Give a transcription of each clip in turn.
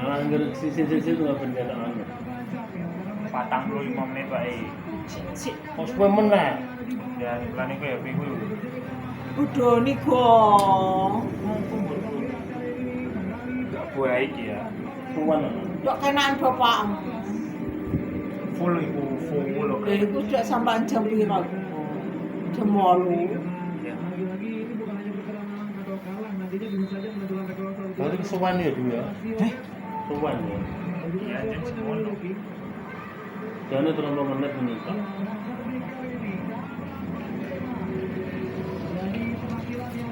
Angger sisi-sisi itu apa kenyataan? 45 menit wae. Sik, kok suwe meneh. Ya iklane kowe ya kuwi lho. Udah nih gong. Gak buah iki ya. Tuan. Dok kenaan bapakmu. Full iku full lho. Iku sudah sampai jam piro? Jam 8. Ya. Berarti kesuwan ya dulu ya? Kesuwan ya? Iya, jam semono. Jangan 30 menit menikah.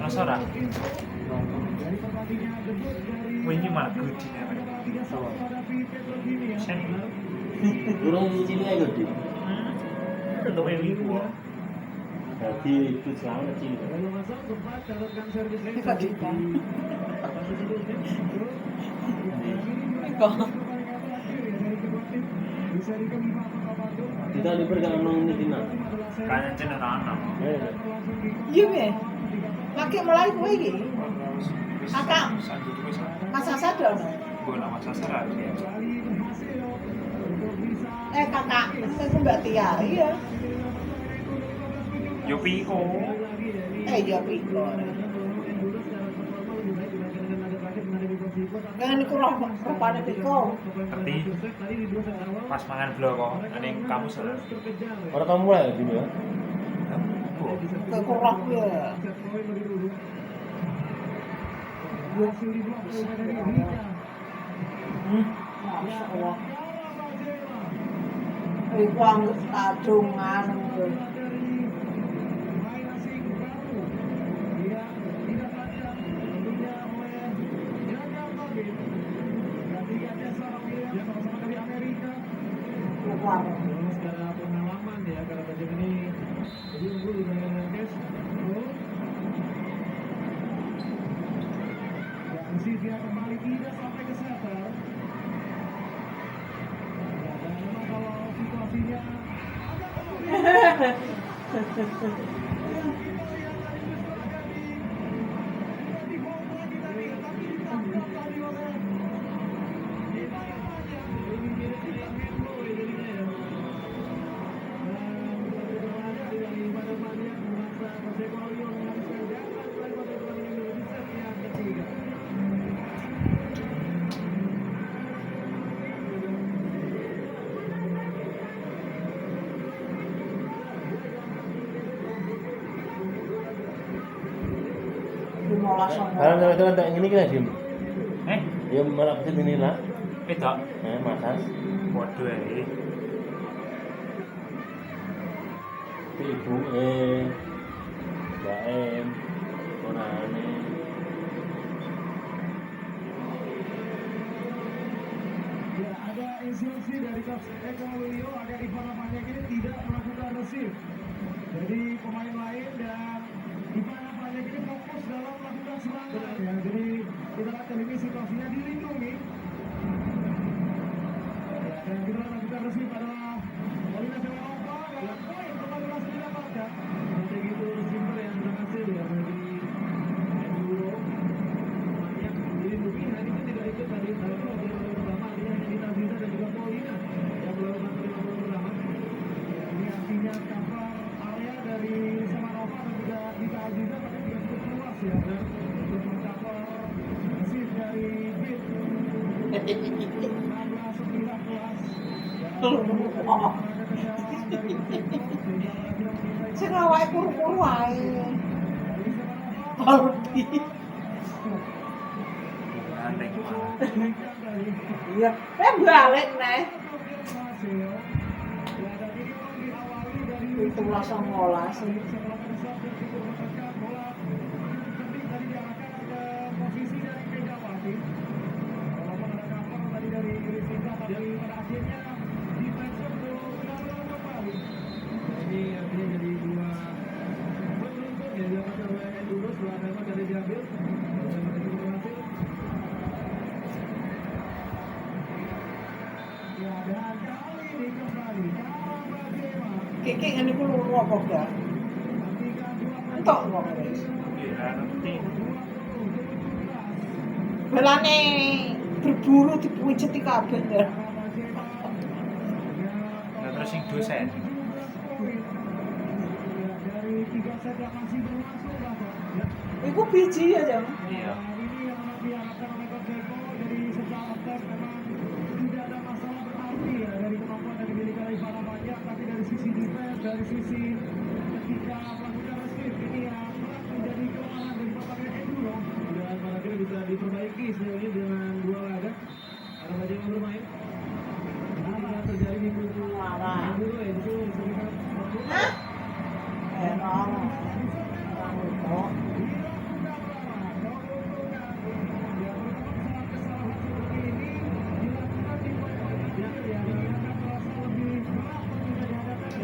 Rasa ora? Wingi malah gede ya. Sen. Durung cilik ae gede. Untuk iku. Jadi itu selama kecil. Ini kok juga. Kok. Kita liber kan nong ini dina. Kayaknya cenah ana. Iya be. Laki mulai kowe iki. Kakak. Sanjut wis. Masa sadar. Gue nama sasaran ya. Kakak, aku Mbak Tia. Iya. Yo piko. Iya piko. Kan iku rupane piko. Ngerti? Pas mangan blok kok, aneh kamu salah. Orang kamu mulai dulu ya? Iku roh ya. Masya Allah. Iku anggap tadungan. Dia kembali tidak sampai ke setter. Dan memang kalau situasinya Kalau kita ini kita diem. Eh? Ya malah ke sini lah. Itu. Masas. Waduh ya. Ibu Mbak M, Konane. ya ada instruksi dari Coach Eko Lulio agar Ivan Apanya ini tidak melakukan receive. Jadi pemain lain dan Ivan Apanya ini fokus dalam melakukan serangan. Ya, jadi kita lihat ini situasinya dilindungi. Dan kita lakukan receive adalah Molina Sewanova dan poin kembali masih didapatkan. Strategi itu receiver yang berhasil ya bagi Enduro. Yang dilindungi hari ini tidak ikut dari pertama artinya hanya Dita Aziza dan juga Molina yang melakukan pertandingan pertama. Ini artinya cover area dari Sewanova dan juga Dita Aziza tapi juga cukup luas ya dan untuk mencover receive dari Bit 16-19. Sing awake kuru-kuru ae. Aldi. Aneh malah. Iya, balik neh. Itu langsung ngolah sih. Ini artinya jadi dua beruntun ya dilakukan oleh Enduro setelah memang dari diambil sama itu berhasil. Ya dan kali ini kembali Kiki ngene ku luru apa gak? Entok kok wis. Iya, ngerti. Belane berburu dipuceti kabeh ya. Nah, terus sing dosen. Dari 3 set yang masih berlangsung Bapak. Ya. Iku biji aja. Iya. Ini yang diharapkan oleh Coach Eko dari secara tes memang tidak ada masalah berarti ya dari kemampuan yang dimiliki oleh Ivan Abadian, tapi dari sisi defense, dari sisi ketika melakukan rescue ini yang kerap menjadi kelemahan dari Bapak Enduro dan pada akhirnya bisa diperbaiki sejauh ini dengan 2 laga. Ada banyak yang bermain. Ini yang terjadi di kubu Enduro ya itu disebutkan. Hah? Orang kok.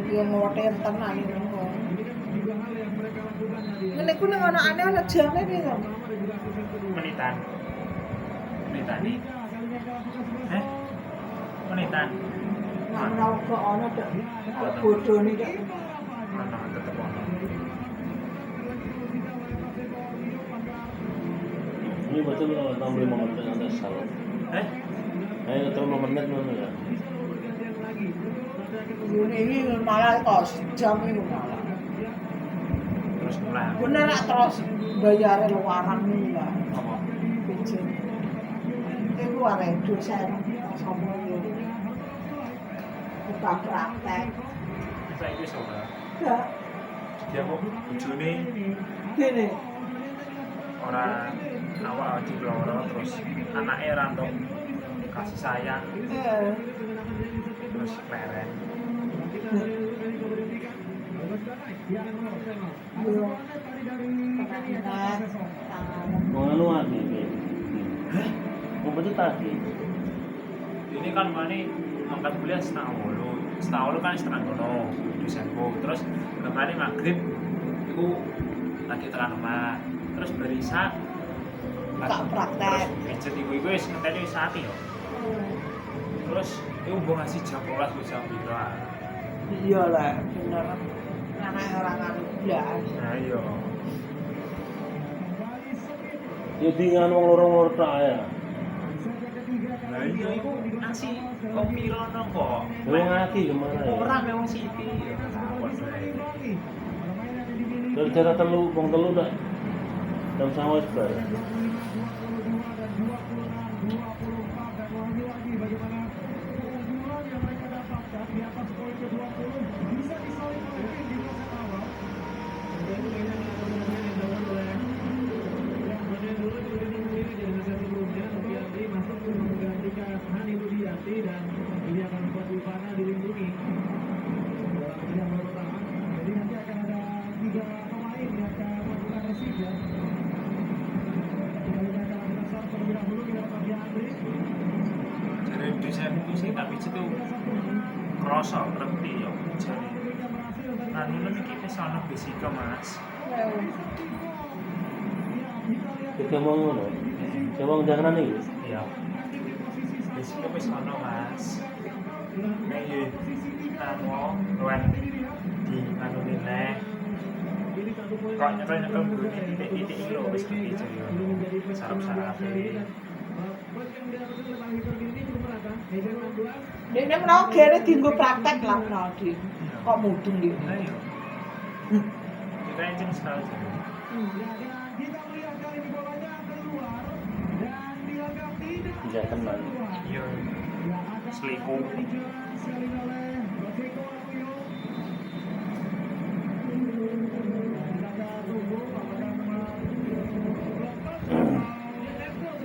Dia ngoten tenan iki. Ngene ku ning ana aneh ana jame piye to? Menitan. Menitan nih. Menitan. Nang kok ana tok. Bodho niki. Mana tetep ono. Ini betul 65 menit nanti salah. Ayo 5 menit mana ya? Ini malah kok jam ini malah. Terus mulai. Bener nak terus bayar luaran nih lah. Apa? Pijen. Itu arek dosen sama yo. Kita praktek. Saiki wis ora. Ya, Dia kok bojone gini. ora awak di loro terus anake rantok kasih sayang terus leren. Yo. Tangan. Mau anu lagi ini. Mau betul tadi. Ini kan mana angkat kuliah setengah 8 kan setengah kono dosenku terus kemarin maghrib itu lagi tekan rumah terus berisa Kak praktek. Terus iku wis ngenteni wis ati yo. Terus iku mbok ngasih jam 12 wis jam 2. Iya lah, bener. Anak orang anu blas. Nah iya. Ya dengan wong loro-loro tok ya. Lah iya iku nasi kok pirono kok. Wong ngaki gimana ya? Ora me wong siti. Dari cara telu, wong telu dah. Jam sama wis bar. Dan ini akan membuat Ivana dilindungi dalam yang pertama. Jadi nanti akan ada 3 pemain yang akan melakukan resip ya. Kita lihat akan dasar terlebih dahulu kita dapat Andri. Jadi desainku sih tak pijet tuh kroso ngerti yo. Jadi anu lagi kita sana fisika Mas. Kita mau ngono. Coba jangan iki. Iya. Fisika wis ono Mas. Nek yo anu luwen di anu nilai kok nyekel titik-titik lho wis ngerti jadi sarap-sarap Dene menawa gere dienggo praktek lah menawa di. Kok mudeng iki. ayo kita enceng sekali Kita melihat kali ini bolanya keluar dan dianggap tidak Tidak tenang. iya selingkuh sekali oleh Rosiko Akuyo.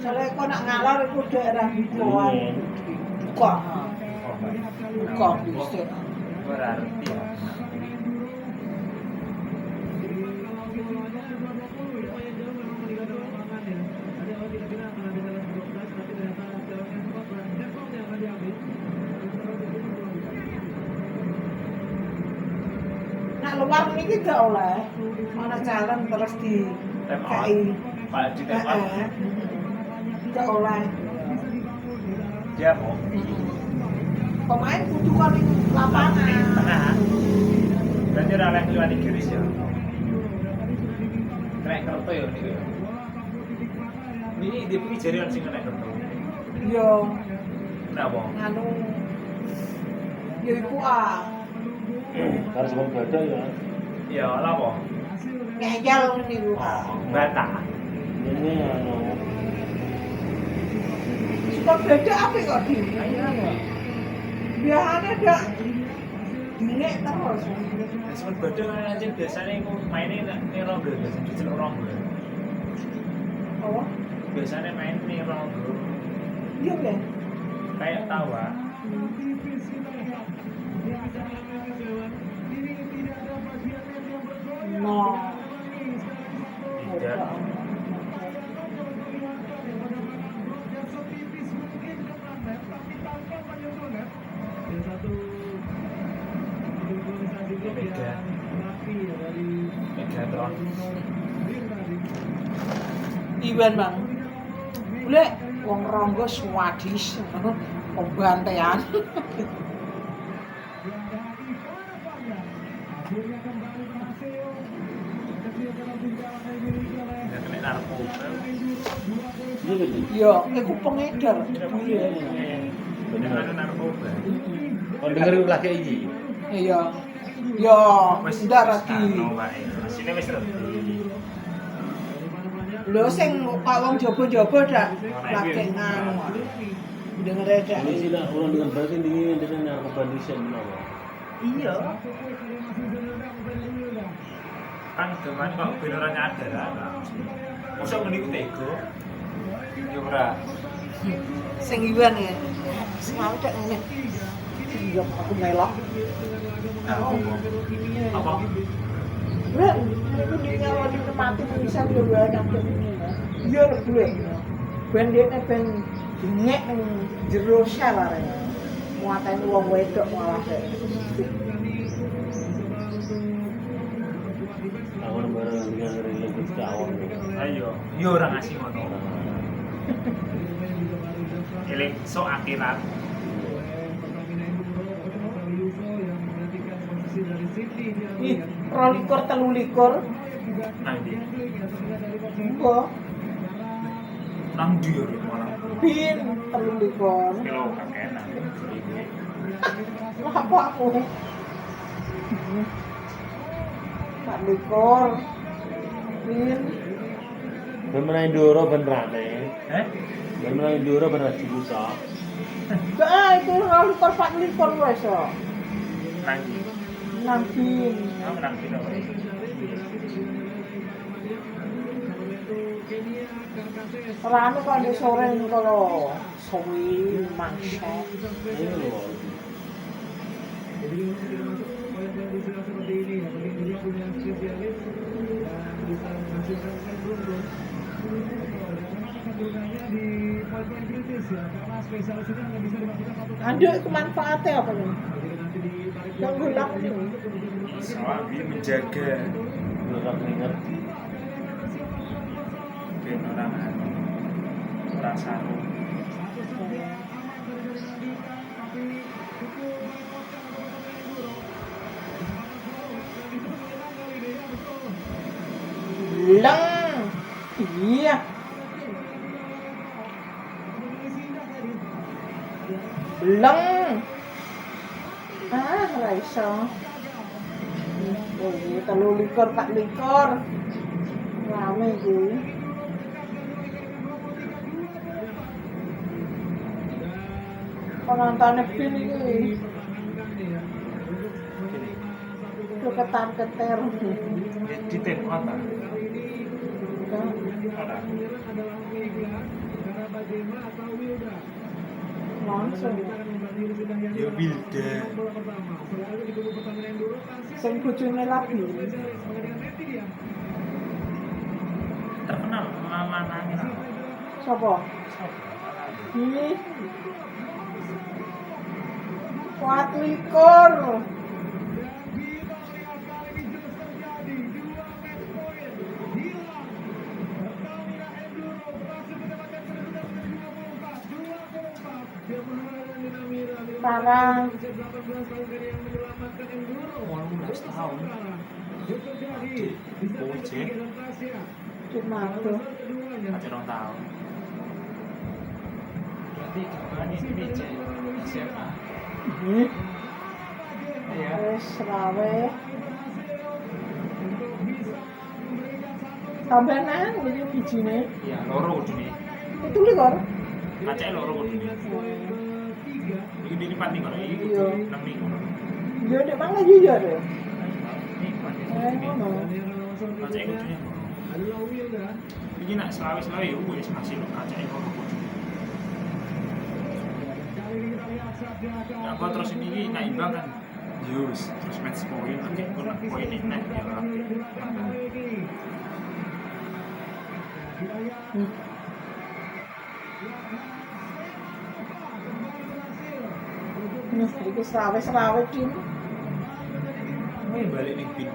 Soale kok nak ngalor iku daerah bikoan. Kok. Kok bisa. berarti ya Nak luar niki gak oleh. Ana jalan terus di KI. Pak di tempat Gak oleh. dia kok Pemain kudu kon ning lapangan. tengah berarti ora oleh liwat giris ya trek kerto ya niku ya Ini di jari sing nek ketemu. Yo Kenapa? anu yo iku Harus sebelum beda ya. Ya apa? ngeyel niku Bata. Ini anu. Suka beda apa kok di? Biasanya ada dingek terus. Sebab badhe kan anjing biasanya iku maine ning rondo biasanya diceluk rondo. Oh, Biasanya main ning rondo iya kan? kayak tawa. No. Tidak. Megatron. Iwan bang, boleh wong ronggo swadis, pembantean. Ya kena narkoba. Iya kan? Yo, aku pengedar. Bener narkoba. Kalau denger lagi iki. Iya. Yo, Wis ndak lagi. anu wae. Sine wis reti. Lho sing kok wong jaba-jaba dak lagi anu. Denger dak. Ini sih lah orang dengan berarti ini dengan narkoba Indonesia menapa? Iya. Kan geman kok beneran nyadar lah. Mosok ngene iku tega. Ya ora. Sing Iwan ya. Semau dak ngene. Iya, aku melok. Apa? Lah, itu dia nyawani mati bisa yo banyak ini. Iya, boleh. Ben dene ben dingek ning jero sel arek. Muatane wong wedok malah. Awal barang dengan religi ke awal. Ayo, yo ora ngasih ngono. Eling sok akhirat. Ih, 22 Nang ndi? Enggak. Nang ndi yo malah. Bin 23. Kilo kakenan. Lah apa aku? Tak likor. Bin. Bemenain doro benerane. Bemenain doro bener dibuka. Enggak, itu 24 wes kok. Nang ndi? Nang bin. Nang ndi apa? Rame kok di sore ini kalau sawi mangsa. Ini loh. Ada kemanfaatnya apa nih? Yang gulak nih. Sawi menjaga Gelap keringat. ben ora anu. Ora saru. Lang. Iya. Lang. Raiso. Oh, 23 rame iki. Penontonnya film ini ketar-ketir Di tem kota. Enggak. Ora. Langsung Ya Wilda. sing bojone lagi Terkenal lanange. sapa? Ih. 24. Parang 18 tahun. Bocah. cuma tuh Pacar 2 tahun. Nanti gimana ini cek siapa? Iya. Wis rawe. Tambahan iki bijine. Iya, loro kudune. Itu likur. Kacake loro kudune. Iki dilipat nih kalau iki Iya. 6 nih. Yo nek mang lagi yo deh. Ngono. Ngono. Kacake kudune. Adalah Wilda. Iki nak selawe-selawe ya wis hasil kacake loro kudune. Kali ini kita lihat saat dia akan Nah, kok terus ini nak imbang kan. Yus, terus match point lagi kurang poin ini naik ya lah. Kita lihat Nah, iku serawe kin. Ini balik nih pin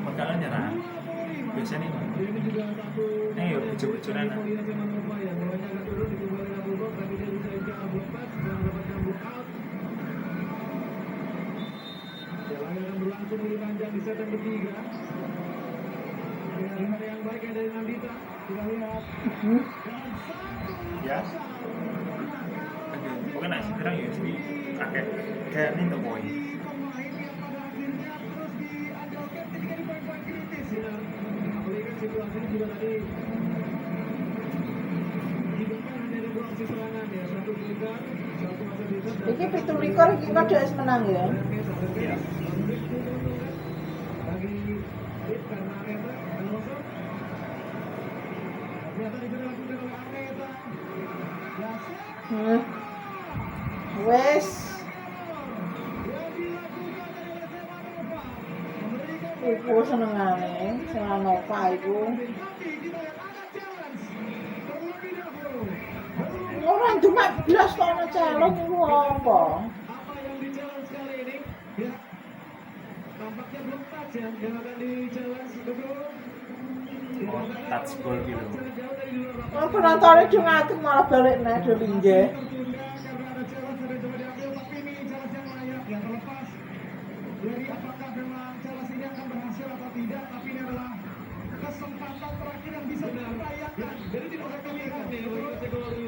Perkara nyerang. Biasanya nih. ini juga satu Yuk, bocor-bocoran. koordinasi Manova yang bolanya agak turun dikembali Abu Bakar tapi dia bisa incar lepas dan mendapatkan block out. Laga akan berlangsung lebih panjang di set yang ketiga. Dengan hari yang baik dari Nandita, kita lihat. Ya. Bukan nasi terang ya, tapi kakek kayak ini untuk poin. Pemain yang pada akhirnya terus diandalkan ketika di poin-poin kritis. Apalagi kan situasinya juga tadi menyebabkan hanya ada dua opsi serangan ya, satu Blizzard, satu masa Blizzard. Iki 17 iki kok wis menang ya. Iya. Bagi Rip karena Areta Alonso ternyata diberi lakukan oleh Areta. Heh. Wes, Yang dilakukan oleh Semanova memberikan iku senengane, seneng Nova iku. tapi kita lihat ada challenge terlebih dahulu. Ora cuma blas kok ana challenge iku apa? Apa yang di challenge kali ini? Ya, tampaknya belum touch ya yang akan di challenge betul. Oh, touch goal gitu. Jauh dari luar Ora penontonnya cuma ngatur malah balik nek do linggih. tertunda karena ada challenge yang coba diambil, tapi ini challenge yang layak ya, terlepas dari apakah memang challenge ini akan berhasil atau tidak, tapi ini adalah kesempatan terakhir yang bisa diupayakan. Jadi tidak usah kami lihat nih bagi kategori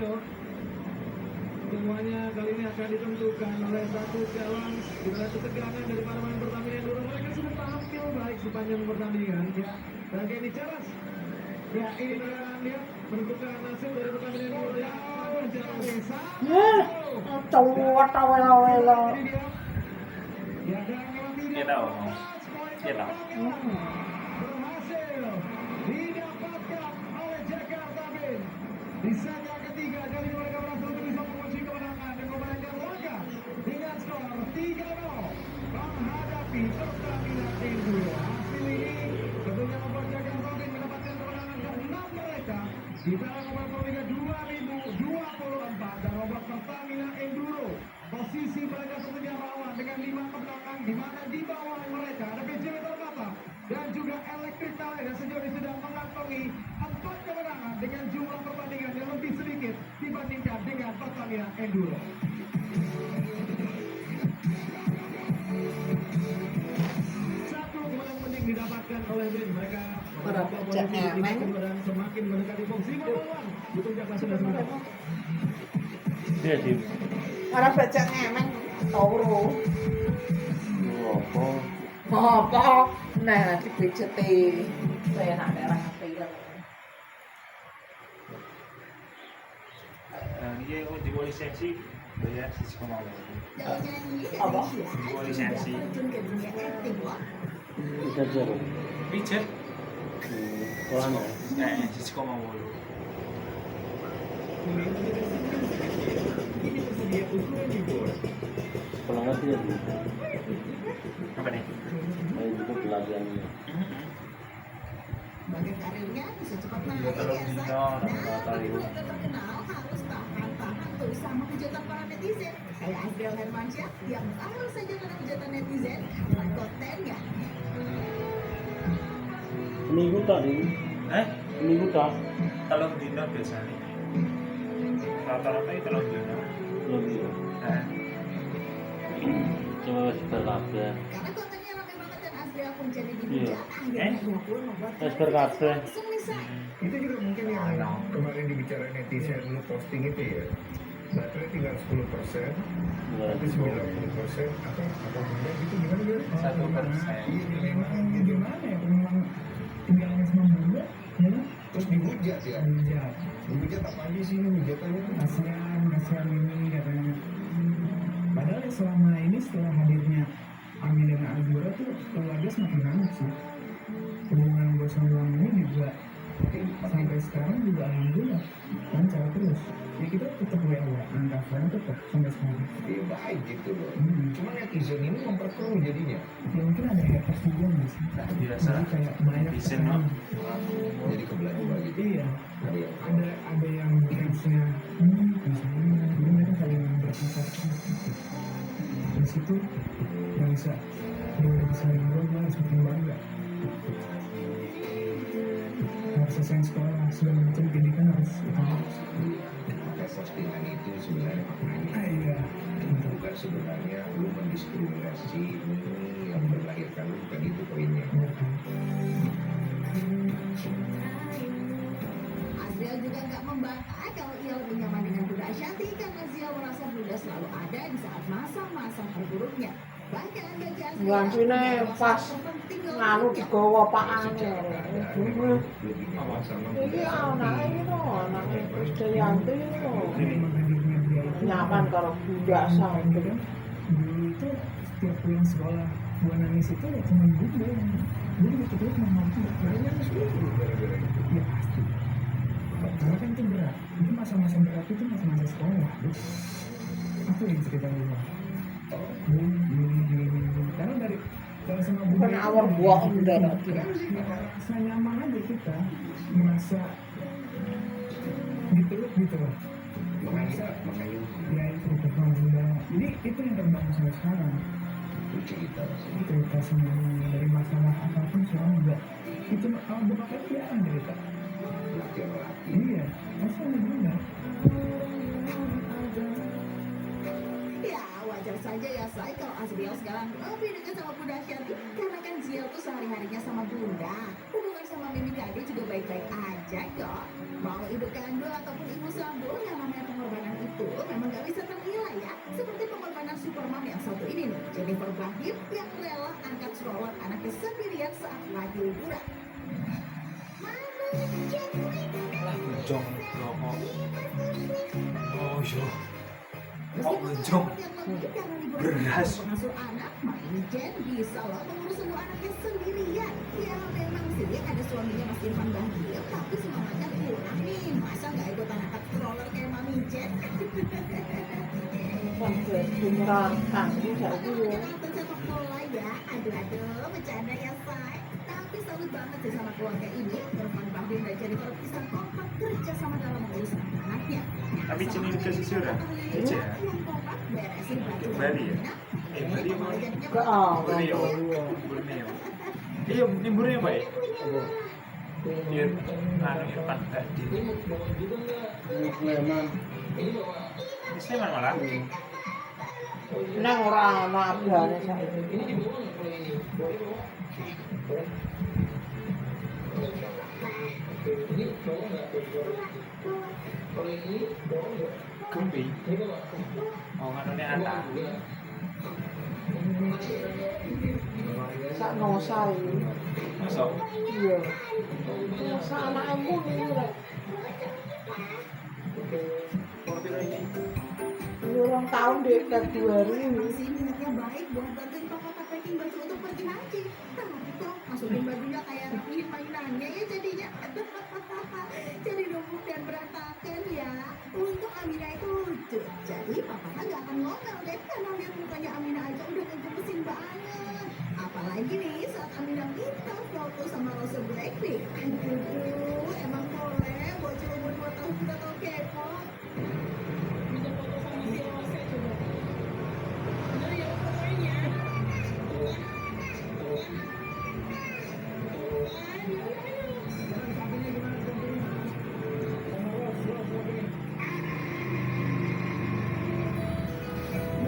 semuanya kali ini akan ditentukan oleh satu challenge. Kita lihat ketegangan dari para pemain Pertamina Enduro, mereka sudah tampil baik sepanjang pertandingan ya. Dan kayak ini challenge ya, ini akan lihat menentukan hasil dari Pertamina Enduro yang akan challenge. Heh, cowok awel-awel. Ini dia. Ya, dan memang tidak Kita tahu. poin Kita tahu. berhasil didapatkan oleh Jakarta Bin. Di set yang ketiga kali ini mereka berhasil untuk bisa mengunci kemenangan dan memenangkan laga dengan skor 3-0 menghadapi Pertamina Enduro. Hasil ini tentunya membuat Jakarta Bin mendapatkan kemenangan ke-6 mereka di dalam nomor Liga 2024 dan membuat Pertamina Enduro posisi mereka tentunya rawan dengan 5 kemenangan di mana di bawah mereka ada PJW Ternate dan juga Electric Talent yang sejauh ini sudah mengantongi 4 kemenangan dengan jumlah pertandingan yang lebih sedikit dibandingkan dengan Pertamina Enduro. Satu kemenangan penting didapatkan oleh Bin. Mereka Pada mendapat pecah posisi di emang. kedua dan semakin mendekati posisi bawah di puncak klasemen. Iya sih. Ora becak emang turu. Apa? Apa? Nah, dibeceti. Saya nak daerah ngerti kan. Dia di lisensi bayar 1,5. Apa? Di lisensi. Bisa jero. Pijet. Kolan ya. 1,8. Kolan ngerti ya. Apa nih? Saya juga belajarnya. Sebagai karirnya bisa cepat naik Dua tahun ya, di Say. tahun, Nah, dua tahun. bagi warga terkenal harus tahan tuh sama hujatan para netizen. Kayak Azriel Hermansyah yang selalu saja kena hujatan netizen karena kontennya. Seminggu tak ini. Seminggu tak. Telung dino biasanya. Rata-rata itu telung dino. Lebih. Nah, Cuma masih berkabeh. Karena kontennya ramai banget dan Azriel pun jadi dihujat, akhirnya ia pun membuat Esper kabeh. langsung misai. Itu juga mungkin yang kemarin dibicarain netizen lu posting itu ya. Baterai tinggal 10%, tapi 90% apa benda gitu gimana ya? 1%. Iya, memang gimana ya? Memang tinggalnya sama bunda, ya? Terus dihujat ya? Dihujat apa aja sih ini hujatannya tuh? Kasihan ini katanya. Padahal selama ini setelah hadirnya Amin dan Azura tuh keluarga semakin hangat sih. Hubungan gue sama Bang ini juga sampai sekarang juga alhamdulillah lancar terus. Ya kita tetap WA, angkatan tetap sampai sekarang. Iya baik gitu loh. Cuma netizen ini memperkeruh jadinya. Ya mungkin ada haters juga nggak sih? Biasa. Jadi kayak banyak Netizen, sekarang. Jadi kebelah dua gitu. Iya. Ada yang Ada yang fansnya misalnya, jadi mereka saling berkata di situ yang bisa saling ngobrol semakin bangga. Harus selesai sekolah segala macam pendidikan harus pakai postingan itu sebenarnya maknanya iya bukan sebenarnya lu mendiskriminasi ini yang melahirkan lu, bukan itu poinnya. Azriel juga nggak membantah kalau ia lebih nyaman dengan Bunda Ashanti karena Zia merasa Bunda selalu ada di saat masa-masa terburuknya. Bahkan bagi Azriel, Gancine Bunda pas terpenting dalam nganu hidupnya. digawa pakane. Lebih nyaman sama Iki anake iki lho, anake Krisdayanti lho. memang hadirnya dia itu Nyaman karo bunda gitu sampe. kan. Dulu itu setiap pulang sekolah gua nangis itu ya cuma bunda yang bunda betul-betul memang banyak seluruh gara-gara itu. ya pasti karena kan itu berat, itu masa-masa berat itu masa-masa sekolah. Aku yang cerita dulu karena dari kalau sama bunda Bukan awal buah enggak. merasa nyaman aja kita, merasa dipeluk gitu loh. Mengayuh Ya itu betul bunda, jadi itu yang terbangun sampai sekarang. itu cerita sih. Cerita semuanya dari masalah apapun sekarang juga itu bokapnya dia kan cerita. Laki-laki Iya, pasti ada bunda. Ya wajar saja ya say kalau Azriel sekarang lebih dekat sama Bunda Ashanti karena kan Zia tuh sehari-harinya sama Bunda. Hubungan sama Mimi Kade juga baik-baik aja kok. Mau ibu kandung ataupun ibu sambung yang namanya pengorbanan itu memang gak bisa ternilai ya. Seperti pengorbanan Superman yang satu ini nih, Jennifer Bahdim yang rela angkat stroller anaknya sendirian saat lagi liburan. Lah bujong rokok. Oh iya. Meskipun ngejong. beras Beras. pengasuh anak, Mami Jen bisa loh mengurus semua anaknya sendirian. Ya memang sih ada suaminya Mas Irfan Bahdim, tapi semangatnya kurang nih. Masa nggak ikut angkat stroller kayak Mami Jen? Sampai dinerangkan iki saiki yo. Nonton sepak bola ya, aduh, bercanda ya say. Tapi salut banget sih sama keluarga ini. Irfan Bahdim dan Jennifer bisa kompak kerja sama dalam mengurus anak-anaknya. Tapi Jen ini ke sisi udah. Iya. Yang kompak beresin baju Bali ya? anak-anak. Bali apa? Ke awal. Borneo. Borneo. Iya, ini Borneo Pak ya? Iya, anu Irfan Bahdim. Sleman. Ini Sleman malah. Nang ora ana abane saiki. Gempi. Oh, kanune Ata. Sak nosa iki. Masuk. Iya. Nosa anakmu iki rek. Ini ulang tahun di Februari. Emang sih niatnya baik buat bantuin papa packing baju untuk pergi haji. Tapi kok masukin bajunya kayak rapihin mainannya ya jadinya. Jadi numpuk dan berantakan ya. Untuk Amina itu lucu. Jadi papanya gak akan ngomel deh karena lihat mukanya Amina aja udah ngegemesin banget. Apalagi nih saat Amina minta foto sama Rose Blackpink. Aduh, emang boleh bocil umur 2 tahun udah tau kepo.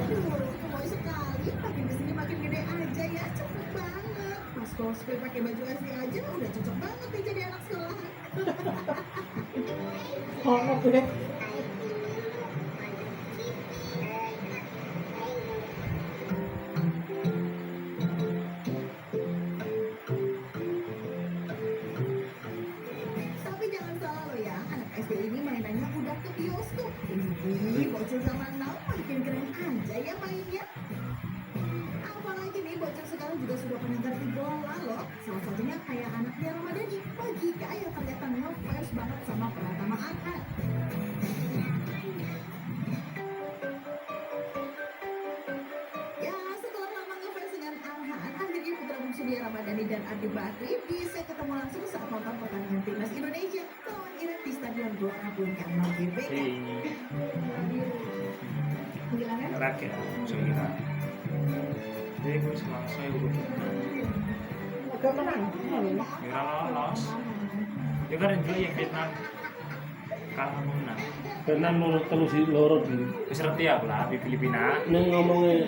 Aduh, gemoy sekali. Makin kesini makin gede aja ya. Cepet banget. Pas cosplay pakai baju asli aja udah cocok banget nih jadi anak sekolahan. Ono gue. Tapi jangan salah lo ya, anak SD ini mainannya udah ke bioskop. Ini bocil zaman now makin keren aja ya mainnya. Apalagi nih bocil sekarang juga sudah pernah ngerti bola loh. Salah satunya kayak anaknya Ramadhani, Magika yang ternyata ngefans banget sama Pratama Arhan. Ya, setelah lama ngefans dengan Arhan, akhirnya putra bungsunya Ramadhani dan Ardi Bakri bisa ketemu langsung saat nonton pertandingan timnas Indonesia lawan Irak di Stadion Gelora Bung Karno GBK. Gimana? Rakyat musuh kita. Jadi gue selasa ya udah Agak menang. kira lolos. Ya kan dulu yang Vietnam kalah menang. Vietnam mau terus si loro di. Wis ngerti aku lah di Filipina. Neng ngomongnya,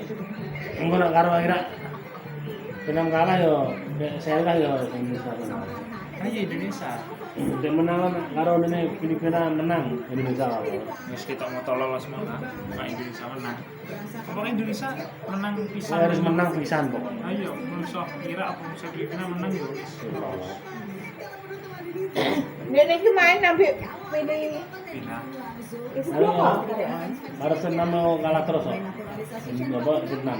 engko nak karo akhirnya Vietnam kalah yo, saya kan yo Indonesia menang. Ayo Indonesia. Dia menang kan karo ini Filipina menang Indonesia kalah. Wis kita mau tolol semua lah. Nah, Indonesia menang. Pokoknya Indonesia menang pisan. Harus menang pisan pokoknya. Ayo, musuh Irak apa musuh Filipina menang yo. Dia ini main ambil pilih Filipina. itu Ayo, apa? harus Vietnam mau kalah terus kok. Bapak Vietnam.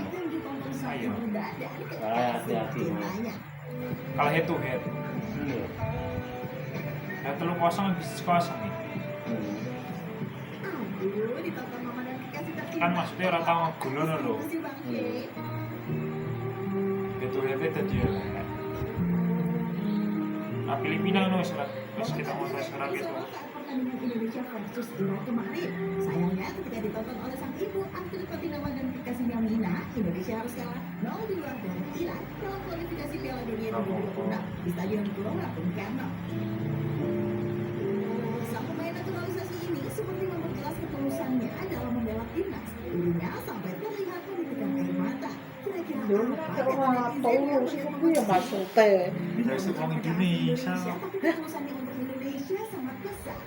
Ayo. Kalah hati-hati. Kalah head to head. Iya. Ya 3-0 bis kosong nih. Aduh, ditonton mama dan dikasih tertidur. Kan maksudnya orang tahu ngegulun lho. Makasih Bang J. Head to head itu dia. Nah, Filipina itu wis kita mau sekarang gitu. Saat pertandingan Indonesia versus Irak kemarin, sayangnya ketika ditonton oleh sang ibu atlet Fatima dan kekasihnya Mina, Indonesia harus kalah 0-2 dari Irak dalam kualifikasi Piala Dunia 2026 di Stadion Gelora Bung Karno. Sang pemain naturalisasi ini seperti memperjelas ketulusannya dalam membela timnas. Dirinya sampai terlihat menitikan air mata. Kira-kira Dulu apa kalau kata nggak tahu netizen sih mengenai gue yang maksudnya. Dari orang Indonesia. tapi ketulusannya untuk Indonesia sangat besar.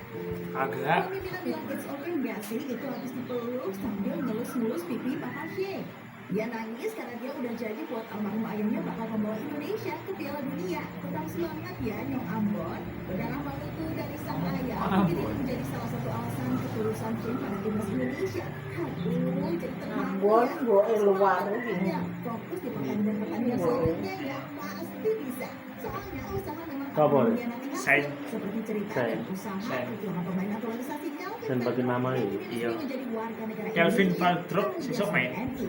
Agak. Ini bilang it's okay nggak sih itu habis dipeluk sambil ngelus-ngelus pipi Papa Sheikh. Dia nangis karena dia udah jadi buat almarhum ayahnya bakal membawa Indonesia ke Piala Dunia. Tetap semangat ya Nyong Ambon. Berdarah Maluku dari sang ayah. Ini menjadi salah satu alasan ketulusan Kim pada timnas Indonesia. Aduh, jadi tenang. Ambon, gue luar Ya, fokus di pertandingan selanjutnya ya pasti bisa. Soalnya usaha memang Apa boleh? mengkhianati hasil. Saya. Seperti cerita Saya. dan usaha Saya. perjuangan pemain naturalisasi Kelvin Dan bagi nama ini. Iya. menjadi warga negara Kelvin Indonesia Valdrop dan sesuk main. WNI.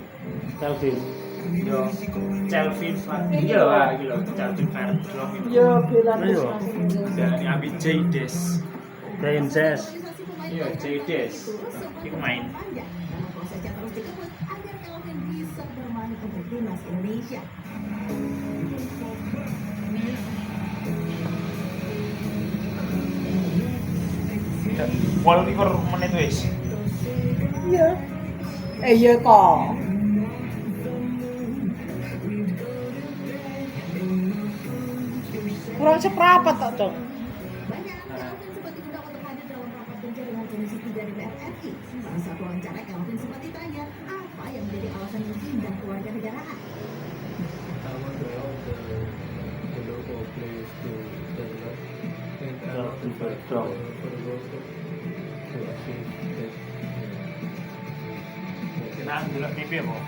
Kelvin. Yo, Kelvin iya lah, gitu. Kelvin Valdrop itu. Yo bilang Ayo. Dari Abi Jaides. Princess. Naturalisasi pemain Iya, Kelvin Jaides. itu sempat Iku main. panjang dalam prosesnya terus dikebut agar Kelvin bisa bermain untuk timnas Indonesia. 28 menit wis. Iya. Iya kok. Kurang seberapa tak tuh? Banyak Kelvin sempat diundang untuk hadir dalam rapat kerja dengan Komisi 3 DPR RI. Salah satu wawancara Kelvin sempat ditanya apa yang menjadi alasan pindah keluarga negaraan. Kelvin Valdrop. Kita ambil TV kok.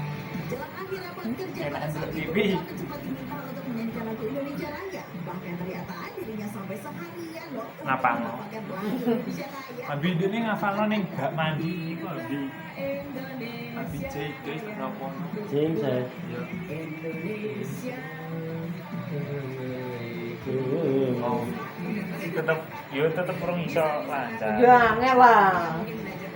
Jelang akhir rapat kerja Enak pada saat ambil itu, TV. Kelvin sempat diminta untuk menyanyikan lagu Indonesia Raya. Bahkan ternyata dirinya sampai seharian loh untuk Ngapa? mendapatkan lagu Indonesia Raya. Abi ini ngafalno ning gak mandi iku Abi Jaides berapa? James saya. Ya. Oh. Tetep kurang iso lancar. Jangan lah.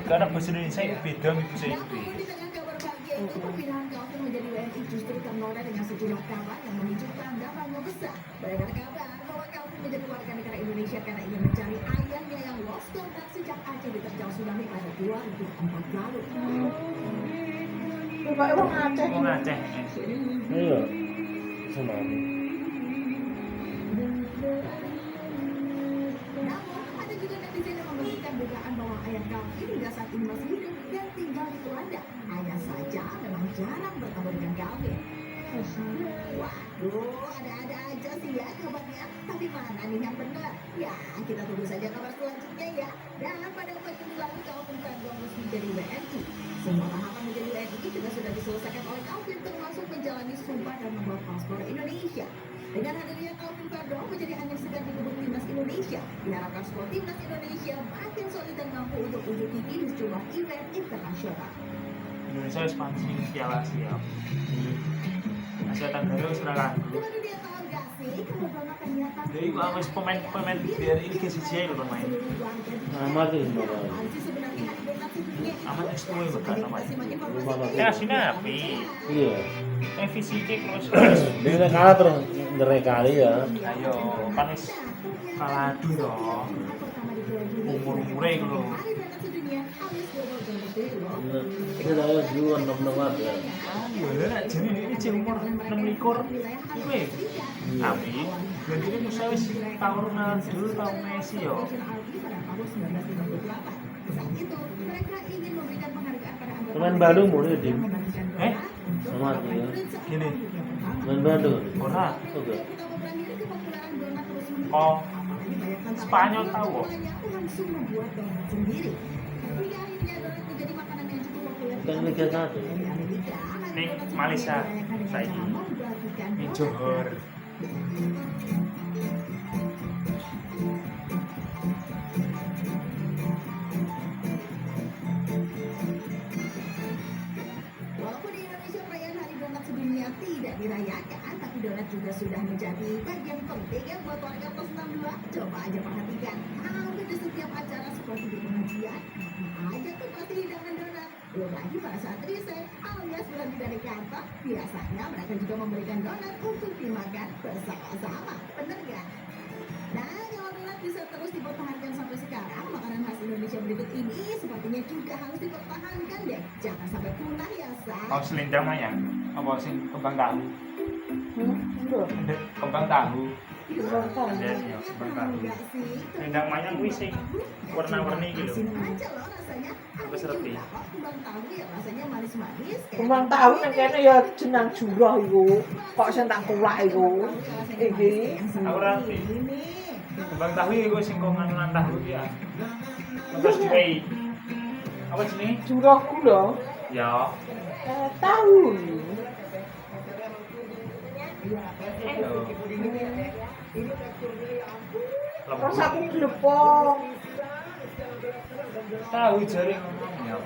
Karena bahasa Indonesia beda nih bahasa Namun Inggris. di tengah kabar bahagia itu perpindahan Kelvin menjadi WNI justru ternoda dengan sejumlah kabar yang memicu tanda tanya besar. Beredar kabar bahwa Kelvin menjadi warga negara Indonesia karena ingin mencari ayahnya yang lost kontak sejak Aceh diterjang tsunami pada 2004 lalu. Coba emang Aceh. Wong Aceh. Iya. Tsunami. Namun, ada juga netizen yang memberikan dugaan bahwa ayah Calvin hingga saat ini masih hidup dan tinggal di Belanda. Hanya saja memang jarang bertemu dengan Calvin. Waduh, ada-ada aja sih ya kabarnya. Tapi mana nih yang benar? Ya, kita tunggu saja kabar selanjutnya ya. Dan pada 4 Juni lalu Calvin Verdong resmi menjadi WNI. Semua tahapan menjadi WNI juga sudah diselesaikan oleh Calvin, termasuk menjalani sumpah dan membawa paspor Indonesia. Dengan hadirnya Calvin Verdong menjadi angin segar di tubuh timnas Indonesia, diharapkan skuad timnas Indonesia makin solid dan mampu untuk unjuk gigi di sejumlah event internasional. Indonesia ekspansi Piala Asia. Asia Tenggara wis ora kanggo. Kemudian dia tahu gak sih kalau Donald ternyata Jadi gua wis pemain biar ini ke siji ae lho pemain. Amat ini Bapak. Amat wis tuwe bakal namanya. Bapak. Ya asine api. Iya. Fisike terus. Dia udah kalah terus ngerai kali ya. Ayo, kan wis kalah dulu dong. Umur-umure iku lho. Ini saya dulu enam ya. Ayo lha nek jane iki jek umur 26 iku ya. Tapi berarti kan Musa wis tau Ronaldo, tau Messi yo. Pemain Bandung boleh Dim. Sama ya. Gini, Pemain Bandung. ora. Oke. Oh, Spanyol tahu kok. Kan Liga 1. Ning Malaysia saiki. Ning Johor. Walaupun di Indonesia perayaan Hari Donat sedunia tidak dirayakan, tapi donat juga sudah menjadi bagian penting ya buat warga plus 62. Coba aja perhatikan, hampir di setiap acara seperti di pengajian, aja tuh pasti hidangan donat. Belum lagi pada saat riset alias berhenti dari kantor, biasanya mereka juga memberikan donat untuk dimakan bersama-sama. Bener nggak? Nah, kalau donat bisa terus dipertahankan sampai sekarang, makanan khas Indonesia berikut ini sepertinya juga harus dipertahankan deh. Jangan sampai punah ya, Say. Kau selendang mayang. Apa sing kembang tahu? Enggak. Ndek, kembang tahu. Kembang tahu. Ndek, yo kembang tahu. Selendang mayang kuwi sing warna-warni iki lho. Asin aja loh rasanya. Apa seperti? Kembang tahu ya rasanya manis-manis. Kembang tahu yang kene ya jenang jurah iku. Kok sing tak kulak iku. Iki. Aku ora ngerti. Kembang tahu iku sing kok nganulan tahu iki ya. Terus dikai. Apa jenenge? Jurah kula. Ya. Tahu. Terus aku glepong. Tahu jare ngomong ya.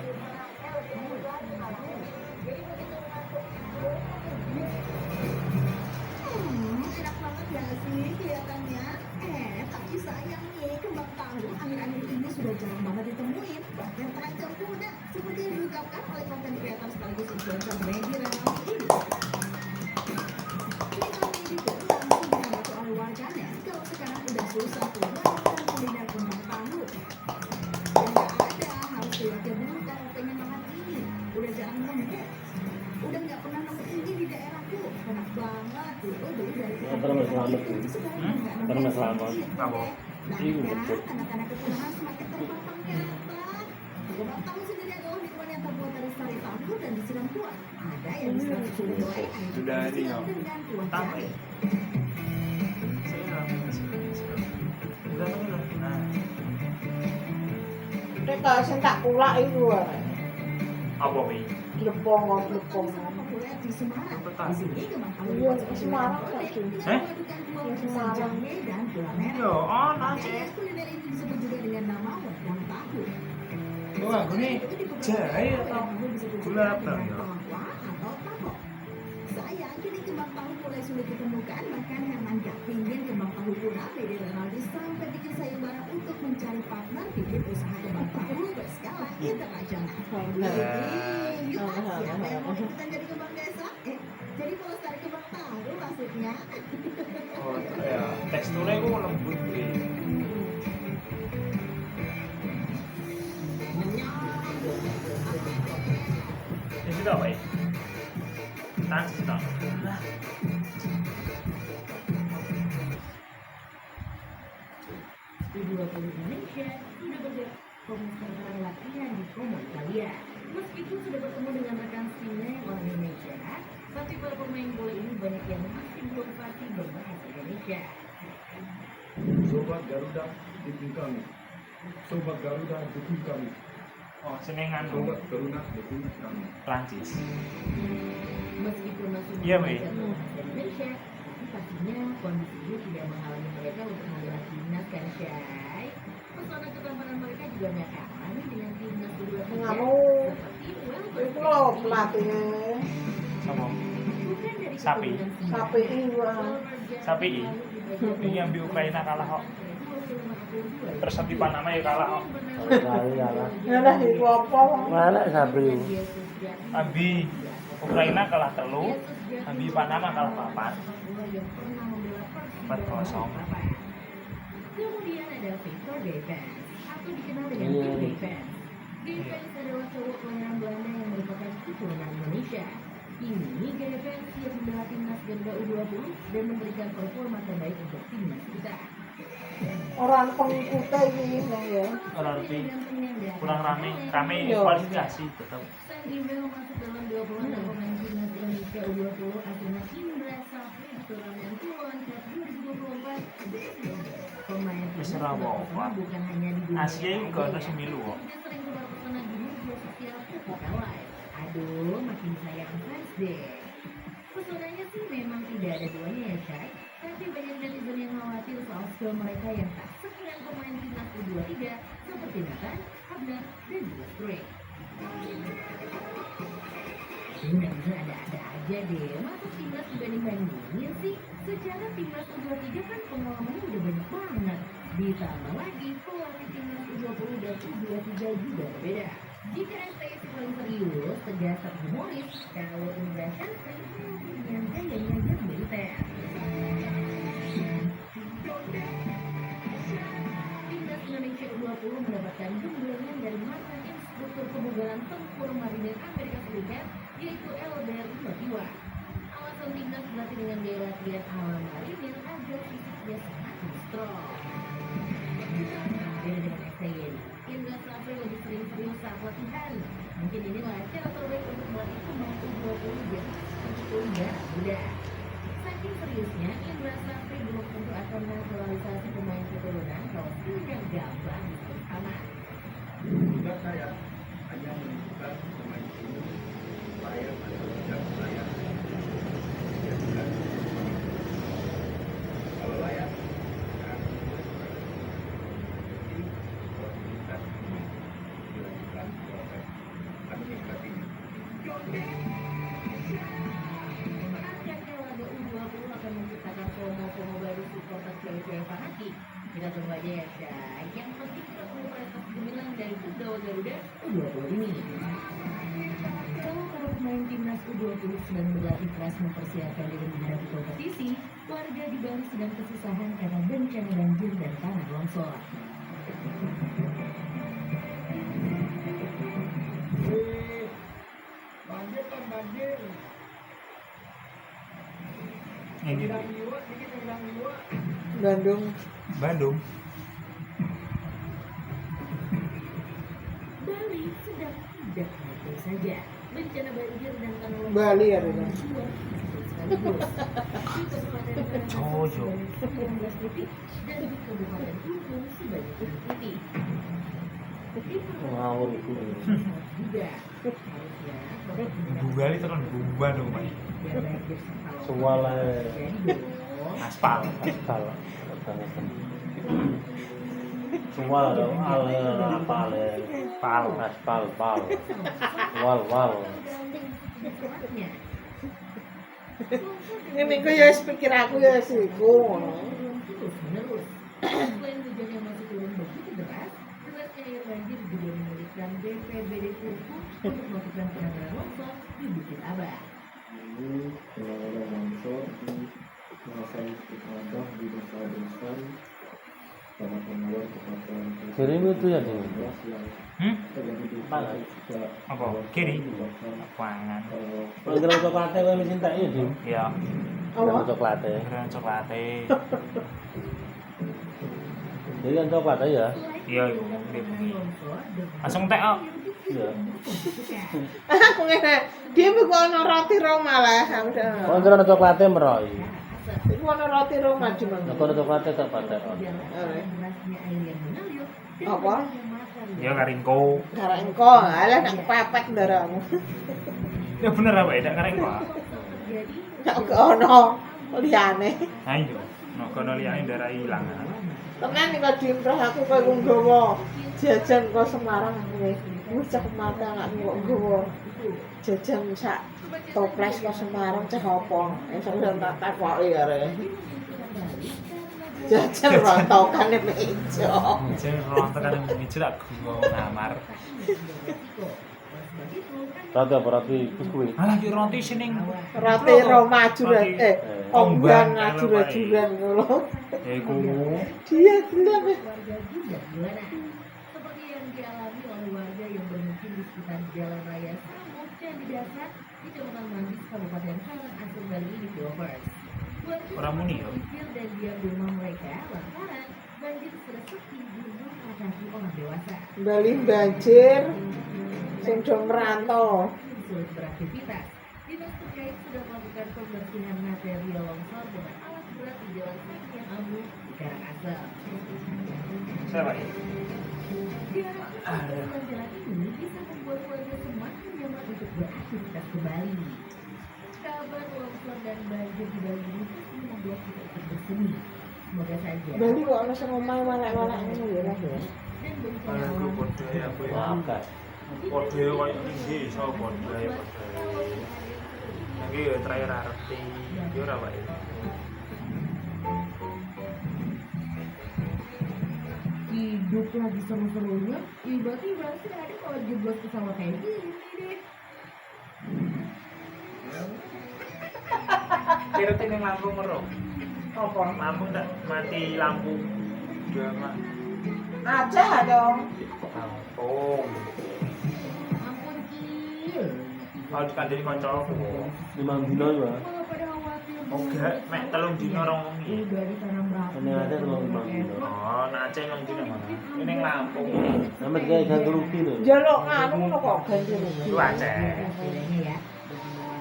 Enak banget ya sih kelihatannya. Tapi sayang nih, kembang tahu akhir-akhir ini sudah jarang banget ditemuin. Bahkan terancam punah, seperti yang diungkapkan oleh konten kreator sekaligus influencer Maggie Renaldi ini. Ini pun langsung ditanggapi oleh warganet kalau sekarang udah susah tuh menemukan kuliner kembang tahu. Dan nggak ada, harus keluarga dulu kalau pengen makan ini. Udah jarang nemu. Udah nggak pernah nemu ini di daerahku. Enak banget dulu dari Pernah selamat tuh. Pernah selamat. Apa? Ini betul. Anak-anak keturunan semakin terpampang nyata. Kembang tahu sendiri adalah minuman yang terbuat dari sari tahu dan disiram kuah. Ada yang disiram susu goreng, ada yang Sudah ini, disiram ya. dengan kuah Tahu. jahe. Saya udah lah. Nah, Nek kok sing tak kulak iku wae. apa wi? Glepong kok glepong. Sangat populer di Semarang. Betul. Di sini kembang tahu Iya, dibuat di seperti Semarang goreng, kok, Jun. Eh? dipadukan kuah Di pisang Semarang. jahe dan gula merah. Yo, oh Makanya nanti. kuliner ini disebut juga dengan nama wedang tahu. Oh, aku nih jahe atau gula apa ya? Atau tahu. Sayang, kini kembang tahu mulai sulit ditemukan, bahkan Herman gak pingin kembang tahu punah. Maggie Renaldi sampai bikin sayembara untuk mencari partner bikin usaha kembang tahu berskala internasional. Bener. Yuk, siapa yang mau ikutan jadi kembang desa? Jadi pelestari kembang tahu maksudnya. Oh, ya. Teksturnya itu lembut wi. Ini sudah apa ya? Tahan sudah. Indonesia sudah berkomunikasi latihan di Como, Italia. Meskipun sudah bertemu dengan rekan timnya orang Indonesia, tapi para pemain bola ini banyak yang masih belum pasti berbahasa Indonesia. Sobat Garuda dukung kami. Sobat Garuda dukung kami. Oh, senengan Sobat Garuda dukung kami. Prancis. Meskipun masih Iya, belajar Mei. bahasa Indonesia, tapi pastinya kondisi itu tidak menghalangi mereka untuk membela timnas kan, Syai. Pesona ketampanan mereka juga nggak kalah nih dengan timnas kedua Nggak mau. seperti Welber. Itu loh pelatihnya. Sama Bukan dari Sapi. keturunan Cina. Sapi iya. Sapi ini yang di Ukraina kalah kok. Terus di Panama ya kalah kok. Kali kalah. Ya dah itu apa? Mana Sabri? Abi Ukraina kalah telu, Abi Panama kalah 4. 4-0. Kemudian ada Victor Defense atau dikenal dengan Iya. Big Defense. Defense adalah cowok kelahiran Belanda yang merupakan keturunan Indonesia. Ini gaya fans yang membela timnas Garuda U20 dan memberikan performa terbaik untuk timnas kita. Orang pengikuti ini ya. Orang lebih kurang rame Iya. kualifikasi tetap. Sandy Bell masuk dalam 26 pemain timnas Indonesia U20 akhirnya Indra Safri di turnamen Puluhan Cup 2024. Pemain timnas Terserah sudah mau terkenal apa. bukan hanya di dunia Asia saja juga ada ya. semilu kok. Dia sering keluar pesona di media sosial ketika live. Aduh, makin sayang fans deh. Pesonanya sih memang tidak ada duanya ya, Syai. Tapi banyak netizen yang khawatir soal skill mereka yang tak sekeren pemain timnas U23 seperti Nathan, Abner, dan juga Sprey. Bener-bener ada-ada aja deh. Masa timnas dibanding-bandingin sih? Secara timnas U23 kan pengalamannya udah banyak banget. Ditambah lagi pelatih timnas U20 dan U23 juga berbeda. Jika STS paling serius, tegas atau humoris, kalau Indra Syafri yang gayanya yang militer. Timnas Indonesia U20 mendapatkan dukungan dari mantan instruktur pemugaran tempur marinir Amerika Serikat, yaitu Elder Matiwa. Alasan timnas berlatih dengan gaya latihan ala marinir agar fisiknya semakin strong. Beda dengan STY, Indra Safri lebih sering serius saat latihan. Mungkin inilah cara terbaik untuk melatih pemain U20 biar tidak mudah. Saking seriusnya, Indra Safri belum tentu akan naturalisasi pemain keturunan kalau skillnya gampang bersama. Tugas saya hanya menentukan pemain ini layak atau tidak layak. Ya, bukan. Kalau layak, ya, jadi posibilitas ini dilakukan proses administratif. Akankah laga U20 akan menciptakan promo-promo baru supporter cewek-cewek fanatik? Kita tunggu aja ya, Syai. Yang penting kita perlu prestasi gemilang dari pegawai Garuda U20 ini. Kalau para pemain timnas U20 sedang berlatih keras mempersiapkan diri menghadapi kompetisi, warga di Bali sedang kesusahan karena bencana banjir dan tanah longsor. Banjir kan banjir. Ini Tidak liwat, sedikit tidak liwat. Bandung. Bandung. Bali sedang tidak baik saja. Bencana banjir dan tanah longsor Bali ya, Rina. sekaligus. Di Kabupaten Karangasem Jojo. sebanyak 19 titik dan di Kabupaten Klungkung sebanyak 7 titik. Di Ngawur itu. juga harusnya Bugali itu kan Bandung, Pak. biar banjir sekali. Suwala Jadi dong, Aspal. aspal. Suwala dong ale apa ale. Pal aspal pal. Wal. setelahnya. Ini ku ya pikir aku ya siku. Terus menerus. Selain hujan yang masih turun begitu deras air banjir juga menyulitkan BPBD Klungkung untuk melakukan penanganan longsor di Bukit Abah. Ini penanganan longsor di kawasan Ibadah di desa-desa pada pengeluar Kepulauan Kirim itu ya ding. Hmm? terjadi di Mana? juga Apa? Kiri? menyebabkan, Pangan. Kalau kira coklatnya kau cinta ini ding. Ya, Kalau coklatnya. keren coklatnya. Jadi kan coklat aja. Iya, iku langsung tek kok. Iya. Aku ngene, dia kok ana roti Roma lah. Kok kira coklatnya meroy. Iku ana roti Roma cuma. Kok ada coklatnya tak patek. Apa? Ya karingko. Gara engko, alah nak pepek ndaramu. Ya bener apa ya, karingko. Nek ono liyane. Ayo, nek kono liyane darah ilang. Tenan iki kok diimprah aku koyo nggawa jajan kok Semarang kowe. Wis cek mata gak kok nggawa jajan sak toples kok Semarang cek apa. Wis tak takoki arek. Jajan rontokane meja. Jeneng rontokan meja tak gua ngamar. Roti apa roti biskuit? Alah ki roti sening Roti Roma juran onggan juran ngono. ya iku. Dia gelap. Seperti yang dialami oleh warga yang bermukim di sekitar Jalan Raya Samuk dan di Dasar di Kecamatan Manggis, Kabupaten Karangasem, Bali ini Lovers. Ora muni yo. Pikir dan diam di rumah mereka lantaran banjir sudah sepi belum kaki orang dewasa. Bali banjir sing do merantau. Sulit beraktivitas. Dinas terkait sudah melakukan pembersihan material longsor dengan alat berat di jalan yang ambruk di Karangasem. Siapa? Diharapkan jalan ini bisa membuat warga semakin nyaman untuk beraktivitas kembali. Kabar longsor dan banjir di Bali ini pasti membuat kita ikut bersemi. Semoga saja. Bali kok ana sing omahe walek-walek ngono ya Mas ya. Dan bencana Alah ku alam podo ya aku ya. Wah, akeh. Podo ya koyo tinggi iso podo ya podo. Lagi ya terakhir arti yo ora wae. hidup lagi seru-serunya, tiba-tiba sih ada kalau jeblos pesawat kayak gini deh. Kira ini lampu merok. Apa? Lampu tak mati lampu. Drama. Aja dong. Kampung. Ampun kil. Oh dikandani kancaku. 5 dino ya. Malah pada khawatir. Oke, mek 3 dino rong wengi. Udah di tanam berapa? Ini ada 5 dino. Oh, nace nang dino mana? Ini Lampung. Sampai kayak ganti rugi lho. Jaluk nganu ngono kok ganti rugi. Itu Aceh. Hasilnya ya.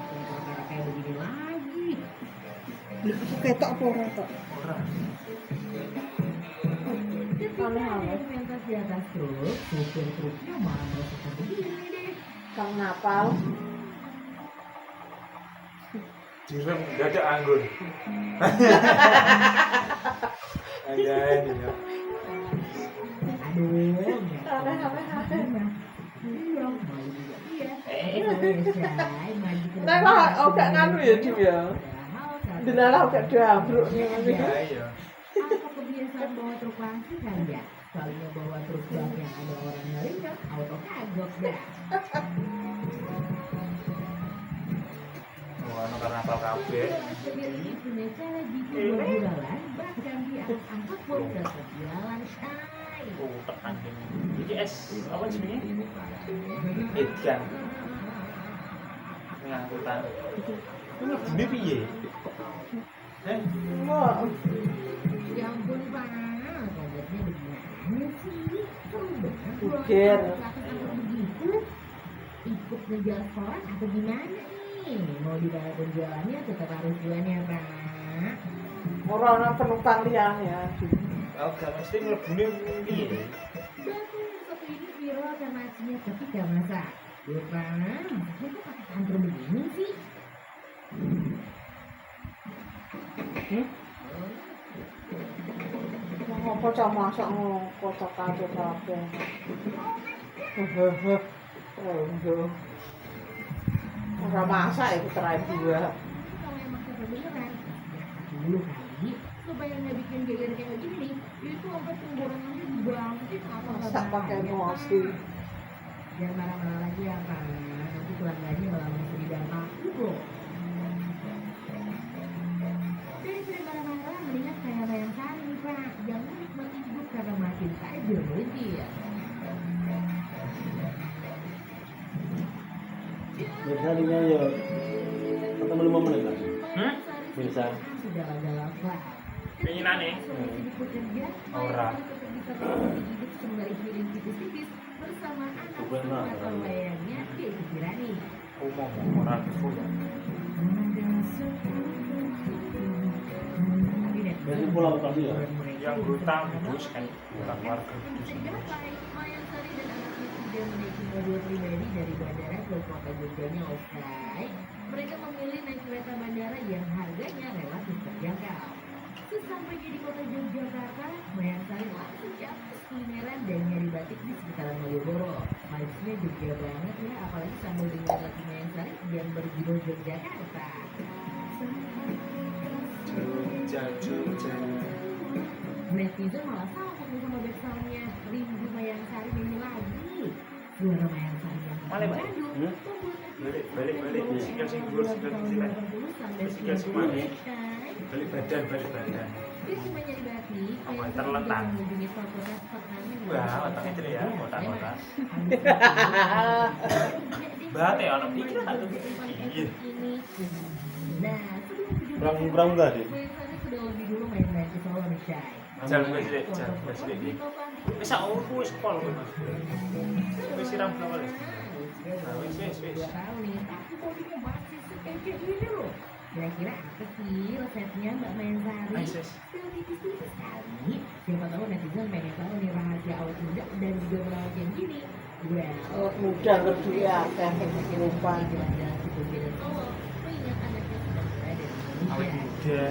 Dengan kayak begini lagi. Ketok apa ora tok? Ora. Aneh-aneh. Pentas di atas truk, supir truknya malah suka begini deh. Kang napal. Direm dadak anggur. Anjay ya. Aduh, Aneh-aneh. iya, malu juga iya. Nah, kok oke nganu ya Dim ya. Dilalah oke dambruk nih Mas. Iya. Apa kebiasaan bawa truk langsung kan ya? Kalinya bawa truk bak yang ada orang ngelindak, auto kagok dah. Wah, ono karnaval kabeh. Sendiri ini punya cara jitu buat jualan, bahkan diangkat buat tetap jualan say. Oh, tekan ini. Iki es apa jenenge? Edan. Ngangkutan. Ini gede piye? Wah, Ya ampun Pak, kagetnya bagaimana sih? Seru banget Pikir. begitu. Ikut ngejar sekolah atau gimana nih? Mau dibayar penjualannya tetap harus jualan ya Pak. ora ana penumpang liyane ya. Oh, gak mesti mlebune piye? Batu satu ini viral karena aksinya ketika masak. Ya Pak, masaknya kok pakai tantrum begini sih? Apa cah masak ngono kocok-kacok kabeh. Ora masak iku terakhir dua. Kalau yang masak beneran, dulu kali supaya nggak bikin geger kayak gini nih, itu sampai tenggorokan aja dibangkit apa Masak pakai emosi. Jangan marah-marah lagi ya Pak, nanti pelanggannya malah mesti dampak loh. Daripada marah-marah, mendingan kayak yang sari nih Pak, jangan nikmati hidup karena makin saja mungkin. Biasanya ya ketemu 5 menit kan. Hmm? Bisa. Sudah galak Pak. Keinginannya. sibuk bekerja, Ora. Mayang tetap bisa menikmati hidup sembari kirim tipis-tipis bersama anak Benar. serta layangnya Devi Kirani. Umum orang full ya. Tapi netizen Berarti pulau tadi ya? mereka Yang berutang bos kan utang keluarga. yang bisa digapai, Mayang Sari dan anaknya sudah menaiki mobil pribadi dari bandara ke kota Jogjanya usai. Mereka memilih naik kereta bandara yang harganya relatif terjangkau. Sesampainya di kota Yogyakarta, Mayang Sari langsung jatuh kulineran dan nyari batik di sekitaran Malioboro. Vibes-nya Jogja banget ya, apalagi sambil dengar lagu Mayang Sari yang berjudul Yogyakarta. Jogja. Netizen malah salpok sama back sound-nya. Rindu Mayang Sari nyanyi lagi. Suara Mayang Sari yang Malah, Pak. merdu Hmm? Balik. Sikil sing dhuwur, sikil sing cilik. Sikil sing manis. Balik badan. Dia cuma nyari batik. Apa, Mayang Sari terlentang? juga mengunjungi suatu restoran yang Wah, otaknya ceria ya, otak-otak. Bate Bate, anak pikir tak tuh. Iya. Nah, Kurang tadi. Mayang Sari sudah lebih dulu main-main ke Solo nih, Chay. Jalan gue cilik. Wis sak urku wis pol kowe. Wis siram berapa wis? Nah, wis. 2 tahun nih, tapi bodinya masih sekece ini loh. Kira-kira apa sih resepnya Mbak Mayang Sari? Wis. Tinggal tipis-tipis kali. Siapa tahu netizen pengen tahu nih rahasia awet muda dan juga merawat yang gini. Well, Muda kedua kayak lupa. jalan-jalan ke Jogja dan Solo, mengingat anaknya sedang berada di Awet Indonesia. muda.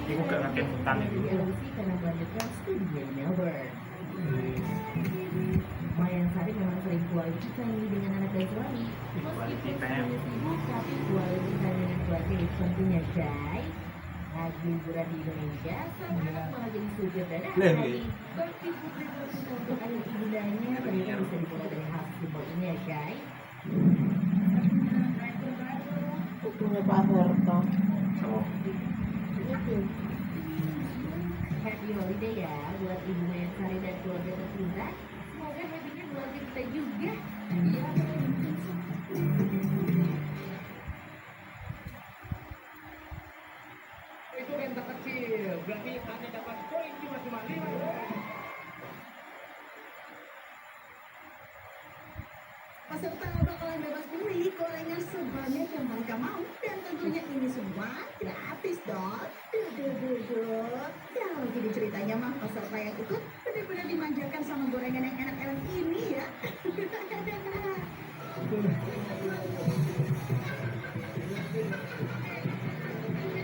Iku gak ngakeh hutan itu. Diadopsi karena melanjutkan studinya di Melbourne. Mayang Sari memang sering quality time dengan anak dan suami. Quality Meskipun time. semuanya sibuk, tapi quality time dengan keluarga itu tentunya Jai. Lagi liburan di Indonesia, sang anak malah jadi supir dadakan Lah, lagi. Bakti putri bercinta untuk ayah ibundanya ternyata bisa dimulai dari hal simpel ini ya Jai. Punya Pak Herto. Sama. Happy holiday ya buat Ibu Mayang Sari dan keluarga tercinta. Semoga happy-nya keluarga kita juga. Itu renta kecil, berarti Anda dapat poin cuma 5. Peserta bakalan bebas pilih gorengan sebanyak yang mereka mau dan tentunya ini semua gratis dong. Duh. Kalau gini ceritanya mah peserta yang ikut benar-benar dimanjakan sama gorengan yang enak-enak ini ya.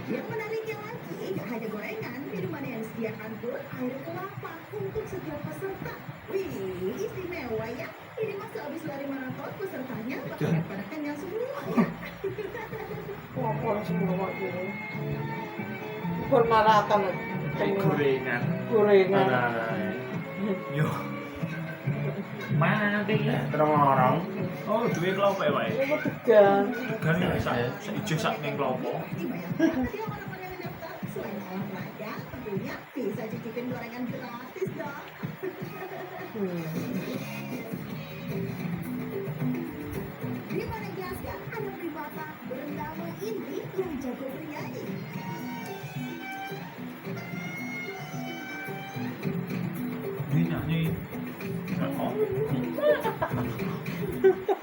Yang menariknya lagi, gak hanya gorengan, minuman yang disediakan pun air kelapa untuk setiap peserta. Wih, istimewa ya. Ini mah sehabis lari maraton, pesertanya bakal pada kenyang semua ya. Lapor semua gitu. Bermaraton. Gorengan. Gorengan. Yo. Mati. Terong orang. Oh, duwe klopo ya, Pak. Ini tegang. Kan sak ijo sak ning klopo. Dibayangkan tadi orang-orang yang daftar selain olahraga, tentunya bisa cicipin gorengan gratis dong. Di mana jelaskan ada primata bernama Indri yang jago bernyanyi. Ini nyanyi. Oh.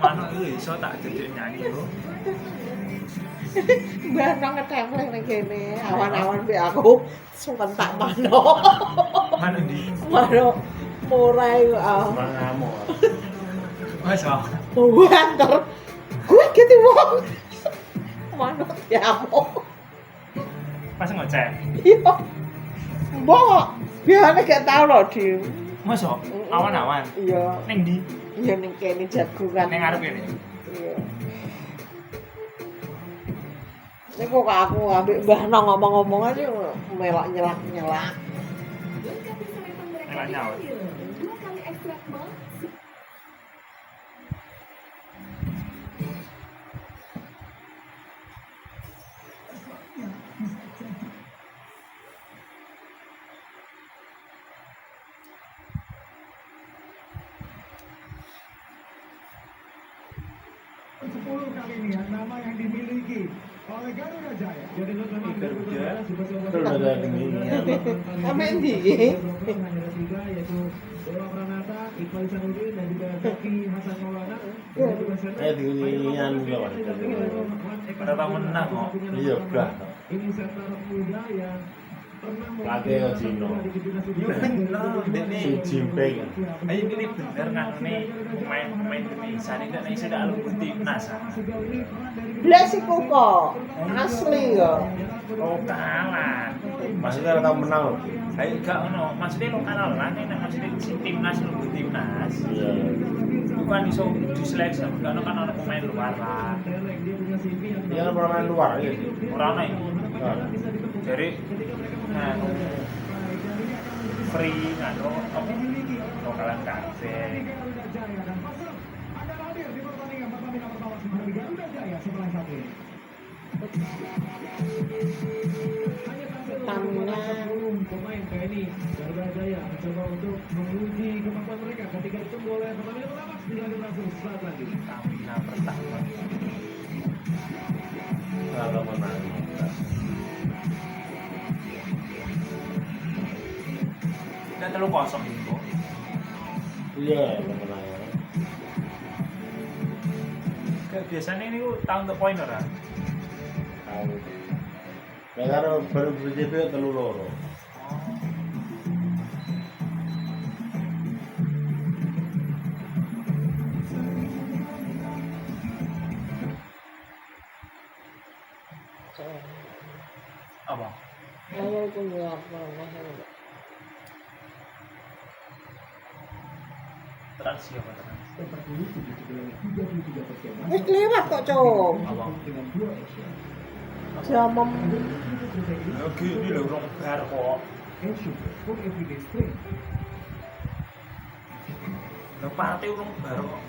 Mana iso tak jadi nyanyi bro. Mbak nang ngetempleng ning kene, awan-awan be aku sumpah tak mano. Mana di? Mano murai ah. Bang ngamuk. Mas ah. Wanter. Gue gitu wong. Mano diamo. Pas ngoceh. Iya. Mbok, biasanya gak tau loh di. Mas ah. Awan-awan. Iya, Ning ndi? iya ning kene jagungan. Ning ngarep kene. Iya. Ini kok aku ambek Mbah Nong ngomong-ngomong aja melok nyelak-nyelak. Lengkapi sarapan mereka Enak nyawa. di Ayo. 2 kali ekstrak malt. Sepuluh kali ini nama yang dimiliki oleh Garuda Jaya. Jadi memang Garuda. Garuda Geminian. Apa yang di? Hanya ada 3 yaitu Dewa Pranata, Iqbal Sanudin dan juga Zaki Hasan Maulana. Dan juga Serta. Geminian juga Mas. Berapa menang kok? Iya, udah. Ini center muda yang pernah Lagi ke Cino. Yo bener, ini Si Jimpeng. ayo ini bener kan nih pemain Indonesia ini kan sudah alumni timnas. Belas iku kok asli ya. Oh kalah. Maksudnya orang menang loh. Saya enggak ono, maksudnya lo kalah lah nih, maksudnya si timnas alumni timnas. Iya. Bukan iso diseleksi, enggak ono kan ono pemain luar lah. Iya kan pemain luar aja sih. Orang lain. Nah, Jadi nganu free nganu apa lokalan kafe. Anda hadir di pertandingan pertama seperti Garuda Jaya setelah satu ini. Tamna. Pemain TNI Garuda Jaya mencoba untuk menguji kemampuan mereka ketika ditunggu oleh pertandingan pertama tidak berlangsung saat lagi. Tamina pertama. kalau menang. Dan terlalu kosong itu. Iya, menang. Kayak biasanya ini tahun ke poin orang. Tahu. Nah, kalau baru BJP telu loro. Apa? Kalau itu apa? Transi apa transi? Wis lewat kok, Cok. Apa? Jamem Oke, ini lho rong bar kok. Lah pate rong bar kok.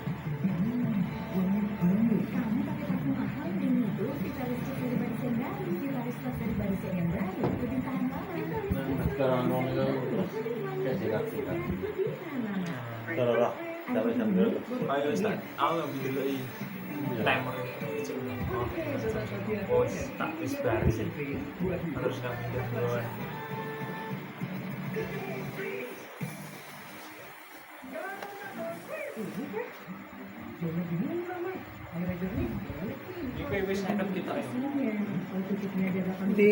Kamu pakai parfum mahal dan itu vitalis dari barisan baru, vitalis dari barisan yang baru, lebih tahan lama. Sekarang mau itu terus kayak sikat-sikat. Terus sampai sambil. Ayo Ustaz, aku yang video ini. Timer itu. Oh, tak wis baris. Harus ngambil duluan. Ini wis nekat kita ya. di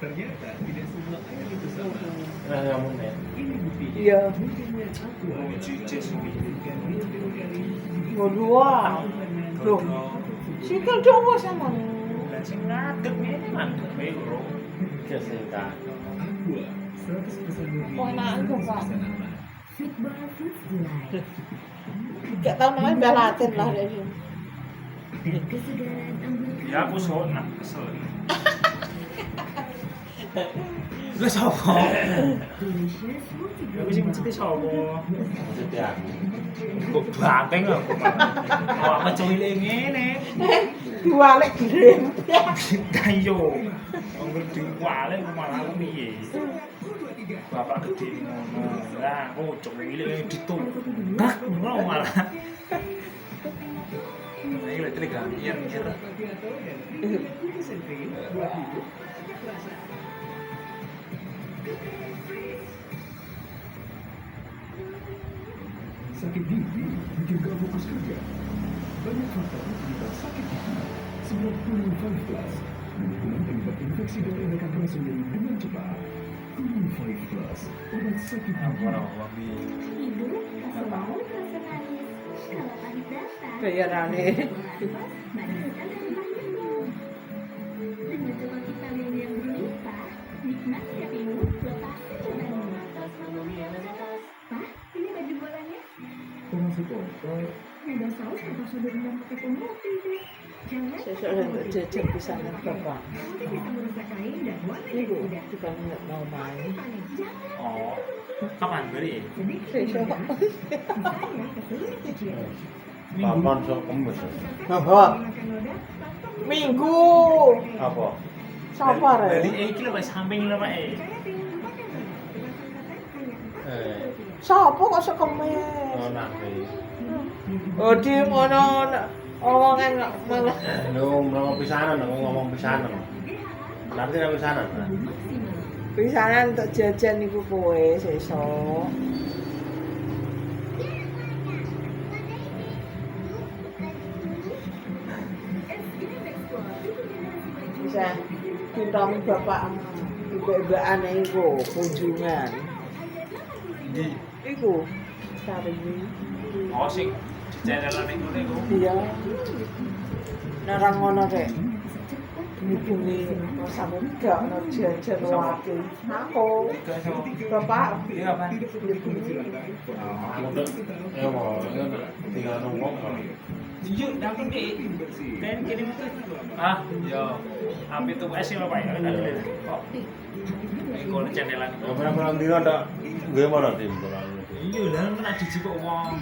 Ternyata tidak semua air itu sama. Nah, kamu nih. Ini buktinya. iya Mungkinnya aku Oh, cuci sih. dua. Loh, sikil Jawa sama Lah sing ngadeg ini ngadeg wae lho. Kesingkat. Aqua 100% murni. Oh, enak itu, Pak. 100% aman. Fitbar Fruit Delight Gak tau namanya belatin lah dia sih. dan kesegaran anggur Ya aku nak kesel. Lah sapa? delicious Aku sih mesti sapa? Maksudnya aku. Kok banteng aku. Awak mecuile ngene. Diwalek gede. Kayo. Anggur diwale malah aku piye? Bapak gede ngono. Lah aku cuile ditungak ngono malah. Nah, ini lagi gamir. Sakit gigi bikin gak fokus kerja. Banyak faktor penyebab sakit gigi. Sebab Kunin 5 Plus mendukung penyebab infeksi dan rekan sendiri dengan cepat. Kunin 5 Plus, obat sakit gigi. Wabi. hidup tak selalu terasa manis. Kalau pahit datang, Bayarannya. maniskan dari pahitmu. Dengan coba vitamin yang berlimpah, nikmati kopimu, lepaskan bebanmu. Pak, ini baju bolanya. Termasuk kotor. Ada saus atau sudah rendam pakai pemutih deh. Jangan Sesuk lek jajan pisan nang bapak. kamu tuh bisa merusak kain dan warna yang Iku udah. bukan nggak mau main. Jangan Oh, kapan beri? sedikit Sesuk. misalnya ke seluruh kecil. Papan sok kemes. Apa? Makan noda, Minggu. Apa? Sabar Beli ya. iki lho Mas, samping lho Pak. saya pengen makan nih. Eh, Sopo kok sekemes? oh nanti. Oh di ngono Oh kan malah Lu ngomong pisanan, aku ngomong pisanan. Berarti nek pisanan. pisanan untuk jajan iku kowe sesuk. Bisa ditami bapak ibu-ibuan iku kunjungan. Di Iku cari oh sing jalan ning ngene iku. dia narang ngono rek. Bumi sama gak ono jajan wakil. Aku Gak iso. bapak Iya apa? Aku tuh ya mau tinggal nunggu. Jujur, dapat deh. Dan kirim itu. Ah, yo. Ambil tuh es lho Pak ya. Kok. Iku channelan. Ya berapa dino ndak gue mana tim bola. Iya, lah kena dijipuk wong.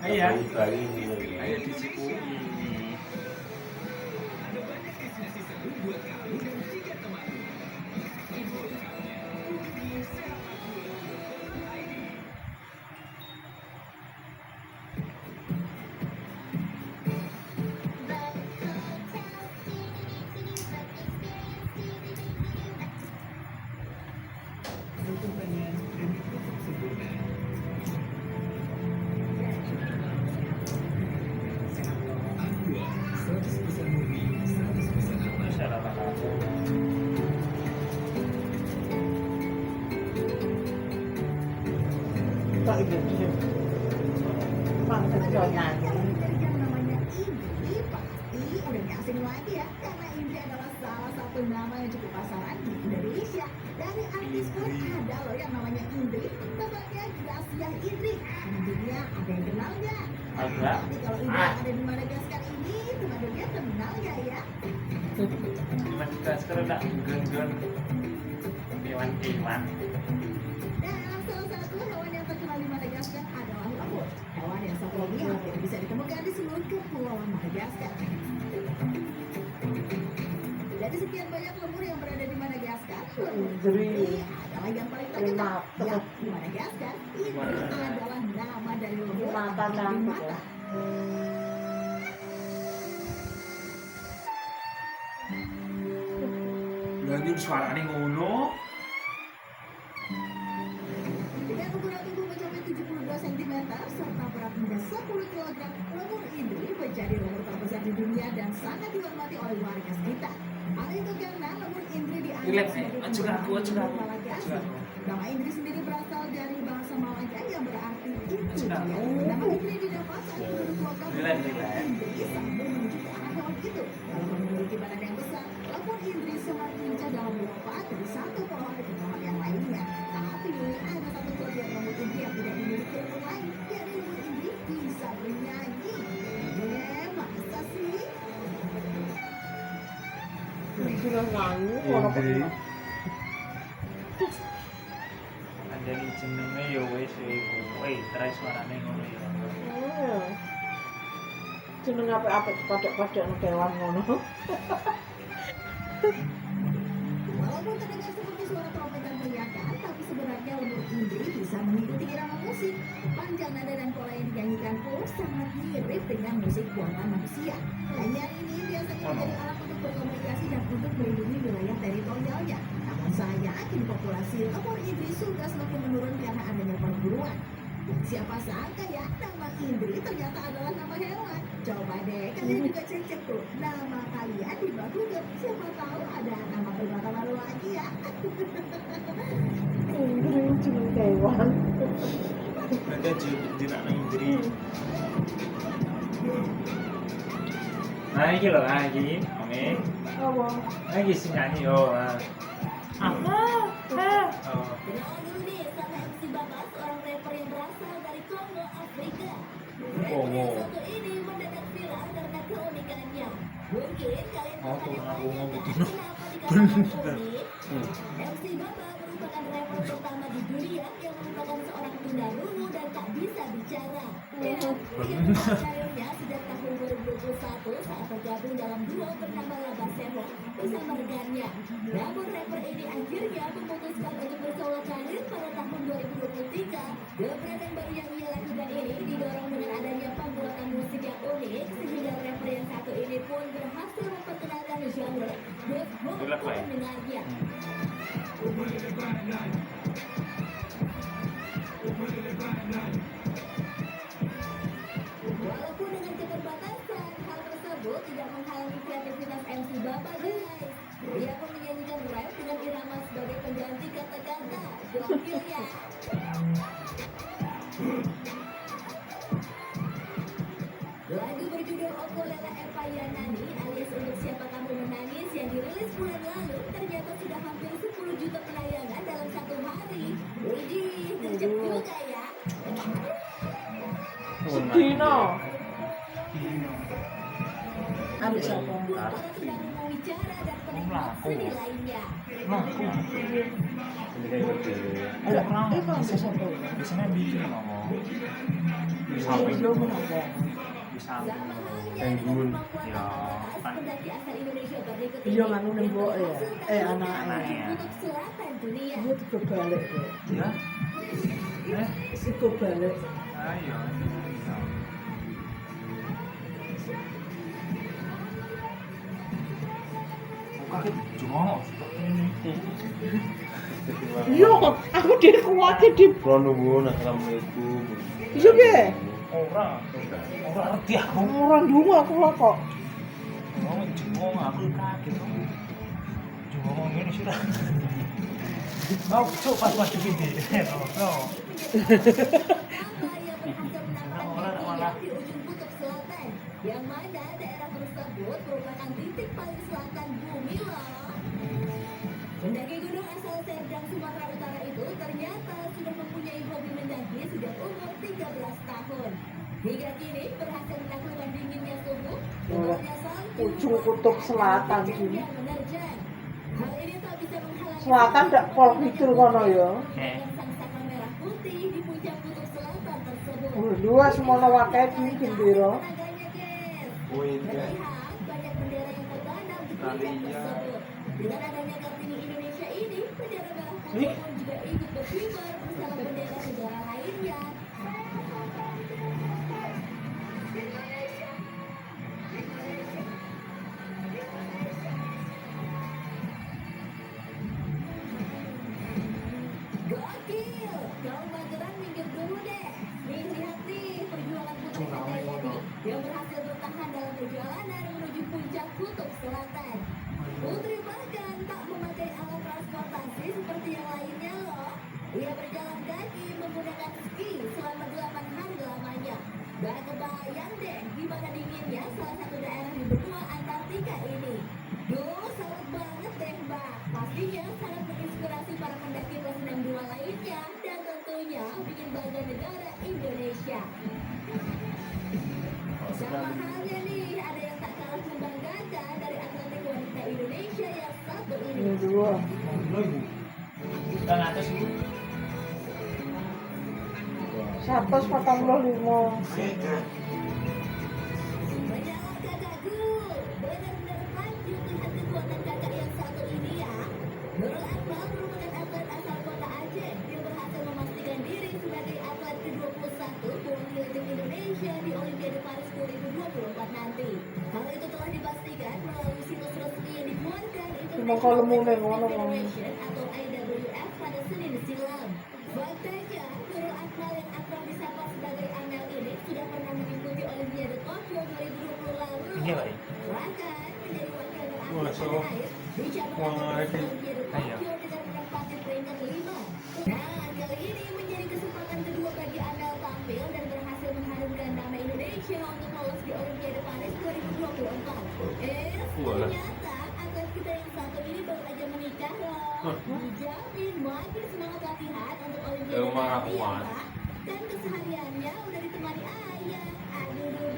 Ayo. Bali. Ayo dijipuk. Masyarakat aku. tak gitu. Mangkat kau nyanyi. Dari yang namanya Indri pasti udah gak asing lagi ya, karena Indri adalah salah satu nama yang cukup pasaran di Indonesia. Dari artis pun ada loh yang namanya Indri, namanya Gracia Indri. Di dunia ada yang kenal nggak? Ada. Tapi kalau Indri yang ada di Madagaskar ini, teman dunia kenal nggak ya? Madagaskar udah gun-gun. Dewan-dewan. Dan salah satu hewan yang terkenal di Madagaskar adalah lemur. Hewan yang satu lagi hampir bisa ditemukan di seluruh kepulauan Madagaskar. Dari sekian banyak lemur yang berada di Madagaskar, lemur Indri adalah yang paling terkenal. Ya, di Madagaskar, Indri adalah nama dari lemur Mata atau cantik mata. ya. Lagi suaranya ngono. Dengan ukuran tubuh mencapai 72 cm serta berat hingga 10 kg, lemur Indri menjadi lemur terbesar di dunia dan sangat dihormati oleh warga sekitar. Hal itu karena lemur Indri dianggap Relax, sebagai acu aku. Malagasy. Nama Indri sendiri berasal dari bahasa Malaga yang berarti itu. Acu aku. Nama Indri didapat saat penduduk lokal Relax, mengenal relax. Indri sambil menuju ke arah hewan itu. Kalau memiliki badan yang besar, lemur Indri sangat lincah dalam melompat dari satu pohon ke pohon yang lainnya. Tapi ada satu kelebihan lemur Indri yang tidak dimiliki lemur lain, yaitu lemur Indri bisa bernyanyi. Masa sih? Sudah nyanyi orang Indri. Ada di jenenge ya wis iku. Terus suarane ngono ya. Jeneng apa pada kewan ngono. Walaupun terdengar seperti suara trompet dan teriakan, tapi sebenarnya lemur Indri bisa mengikuti irama musik. Panjang nada dan pola yang dinyanyikan pun sangat mirip dengan musik buatan manusia. Hanya ini biasanya menjadi alat untuk berkomunikasi dan untuk melindungi wilayah teritorialnya. Namun sayang, kini populasi lemur Indri sudah semakin menurun karena adanya perburuan. Siapa sangka ya, nama Indri ternyata adalah nama hewan. Coba deh, kalian juga cek tuh nama kalian di bawah Google. Siapa tahu ada nama primata baru lagi ya. Indri jeneng kewan. Ada jinak Indri. Nah, iki lho, iki. Oke. Apa? Nah, iki sing nyanyi yo. Apa? Oh. Kenalan dulu nih sama MC Bapak, seorang rapper yang berasal dari Kongo, Afrika. Kongo. Rapper yang satu ini mendadak viral karena keunikannya. Mungkin kalian Oh, tuh, bertanya-tanya, aku ngomong gitu. kenapa dikatakan unik? MC Bapak merupakan rapper pertama di dunia yang merupakan seorang tunarungu dan tak bisa bicara. Dan ia mulai karirnya sejak tahun 2021 saat tergabung dalam duo bernama Laba Seho bersama rekannya. Namun rapper ini akhirnya memutuskan untuk bersolo karir pada tahun 2023. Gebrakan baru yang ia lakukan ini didorong dengan adanya pembuatan musik yang unik sehingga rapper mendengarnya. Walaupun dengan keterbatasan, hal tersebut tidak menghalangi kreativitas MC Bapak guys. Ia pun menyanyikan rap dengan irama sebagai pengganti kata-kata. Gokil ya. Lagu berjudul Okolela Epayanani alias Untuk Siapa Kamu Menangis yang dirilis bulan lalu ternyata sudah hampir 10 juta penayangan dalam satu hari. Widih, gercep juga ya. Sedino. Ambil siapa? Para sedang membicara dan penikmat seni lainnya. Ini kayak gitu. Itu siapa? Biasanya bikin ngomong. Belum menapa. Sama halnya Penggul. dengan kemampuan Ya, membahas kan. pendaki asal Indonesia berikut Iya ini. nganu nembok ya. Anaknya. Kutub Selatan dunia. Dia tuh kebalik ya. Ya. Si kebalik. Ayo. Kaget cuma ini. Iya, aku dia kuatnya di. Kalau nunggu, assalamualaikum. Iya be. Ora ngerti aku. Orang dulu aku lah kok. Ngomong jengong aku kaget. Jengong ini sudah. Mau coba pas di video. No. Malah di ujung kutub selatan, yang mana daerah tersebut merupakan titik paling selatan bumi loh. Pendaki gunung asal Serdang, Sumatera Utara itu ternyata sudah mempunyai hobi mendaki sejak umur 13 tahun. Hingga kini berhasil menaklukkan dinginnya suhu, tebalnya salju, Ujung kutub selatan dan sini. yang menerjang. Hal ini tak bisa menghalangi Selatan ndak pol kidul kono ya. dengan sang saka merah putih di puncak kutub selatan tersebut. Dua semono wakai di gendera. Tenaganya, guys. Oh iya. Terlihat banyak bendera yang tertanam di puncak tersebut. Dengan adanya Kartini Indonesia ini, bendera merah putih pun juga ikut berkibar bersama bendera negara lainnya. Gokil, kau Mageran minggir dulu deh. Nih lihat nih perjuangan putri kita ini yang berhasil bertahan dalam perjalanan menuju puncak kutub selatan. Putri bahkan tak memakai alat transportasi seperti yang lainnya loh. Ia berjalan kaki menggunakan ski selama 8 hari lamanya. Gak kebayang deh gimana dinginnya salah satu daerah di benua Antartika ini. Duh, salut banget deh mbak. Pastinya sangat menginspirasi para pendaki kelas 62 lainnya dan tentunya bikin bangga negara Indonesia. Sama halnya nih, ada yang tak kalah membanggakan dari atletik wanita Indonesia yang satu ini. Ini dua. Dan atas itu 145. Menyala kakakku, benar-benar lanjut lihat kekuatan kakak yang satu ini ya. Nurul Akmal merupakan atlet asal kota Aceh yang berhasil memastikan diri sebagai atlet ke-21 mewakili tim Indonesia di Olimpiade Paris 2024 nanti. Hal itu telah dipastikan melalui situs resmi yang dikeluarkan Cuma kalau mau International ngono Federation atau IWF pada Senin silam. Faktanya, Nurul Akmal yang akrab disapa sebagai Amel ini sudah pernah mengikuti Olimpiade Tokyo 2020 lalu. Iya, Pak. Bahkan menjadi wakil Wah, terakhir so. tanah air di cabang Wah, atletik ini. Olimpiade Iya. Tokyo dengan menempati peringkat 5. Nah, kali ini menjadi kesempatan kedua bagi Amel tampil dan berhasil mengharumkan nama Indonesia untuk lolos di Olimpiade Paris 2024. Wah. Ternyata atlet kita yang satu ini baru aja menikah loh. Dijamin makin semangat latihan untuk Olimpiade Emang nanti ya, kuat. Pak. Dan kesehariannya udah ditemani ayah. Aduh.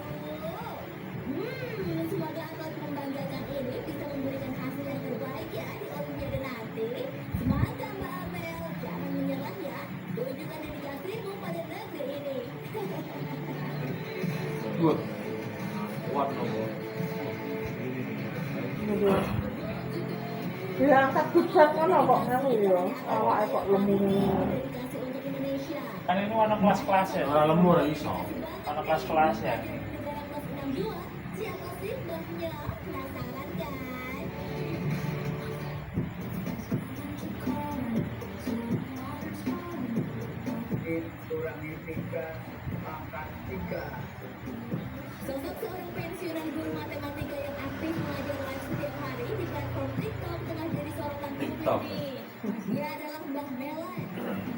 Semoga atlet membanggakan ini bisa memberikan hasil yang terbaik ya di Olimpiade nanti. Semangat Mbak Amel, jangan menyerah ya. Tunjukkan dedikasimu pada negeri ini. Dua. Kuat nomor. Ini dua. Dia angkat pusat kan kok nganu ya. Awake kok lemu. Dedikasi untuk Indonesia. kan ini warna kelas-kelas ya. Ora lemu ora iso. Warna kelas-kelas ya. Negara kelas 62, siapa sih mbahnya? Penasaran kan? Audit kurangi 3 pangkat 3. Sosok seorang pensiunan guru matematika yang aktif mengajar live setiap hari di platform TikTok tengah jadi sorotan TikTok. publik ini. Dia adalah Mbah Melan.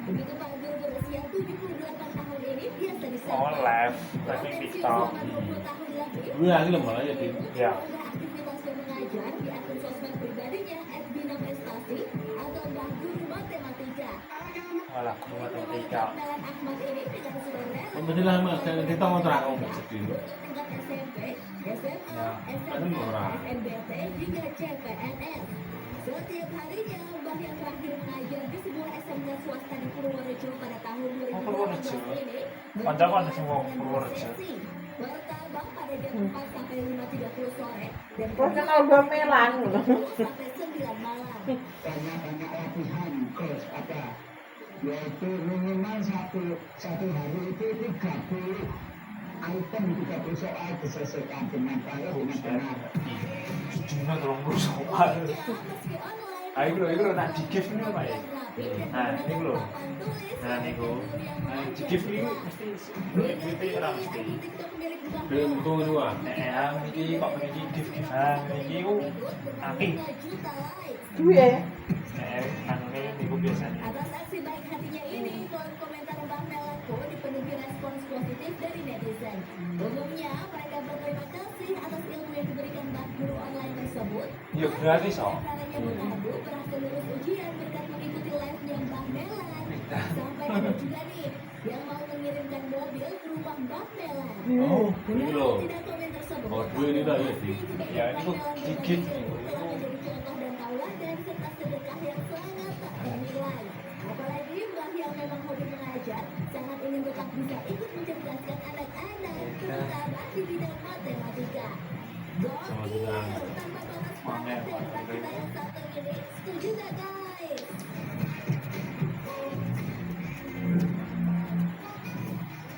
Begitu Pak Guru berusia 78 tahun ini biasa disapa. Oh, live Pensiun TikTok. selama 20 tahun lebih. Gue lagi lemah aja, Tim. Ya. Mengunggah aktivitasnya mengajar di akun sosmed pribadinya @binaprestasi atau Mbah Guru Matematika. Malah guru matematika. Melan Ahmad ini dengan sudah rela Alhamdulillah mah kita mau terang ngomong sedih. untuk tingkat SMP, SMA, Ya, ada orang. SMA, SNBT, hingga CPNS. Setiap harinya, Mbah yang terakhir mengajar di sebuah SMK swasta di Purworejo pada tahun 2018 ini Kancaku ada semua Purworejo. Pertama pada jam 4 sampai 5.30 sore dan Terus kenal Mbah Melan. 10 sampai 9 malam. Banyak-banyak latihan terus ada, yaitu minimal satu hari itu 30 item, 30 soal diselesaikan dengan baik dengan benar. Cuma 30 soal. Meski online, Ah, iku lho nak di gift ini apa ya? Nah, ini lho. Nah, niku. Nah, di gift ini mesti duit ora mesti. Belum tuh dua. Nek iki kok iki gift-giftan iki ku akeh. Duwe. Nek anune niku biasanya. Atas aksi baik hatinya ini, kolom komentar Mbah Melan pun dipenuhi respons positif dari netizen. Umumnya, mereka berterima kasih atas ilmu yang diberikan Mbah Guru online tersebut. Ya gratis kok. Antaranya mengaku berhasil lulus ujian berkat mengikuti live-nya Mbah Melan. Sampai ada juga nih yang mau mengirimkan mobil ke rumah Mbah Melan. Oh, ini Benar loh. tidak komen tersebut? Oh, duit ini dah, ya, Di. Ya, itu dikit. Telah menjadi contoh dan tauladan serta sedekah yang sangat tak ternilai. Apalagi Mbah yang memang hobi mengajar, sangat ingin tetap bisa ikut mencerdaskan anak-anak, terutama di bidang matematika. Sama Gokil, juga. tanpa batas Pamer, batas dan kita yang satu ini. Setuju gak guys?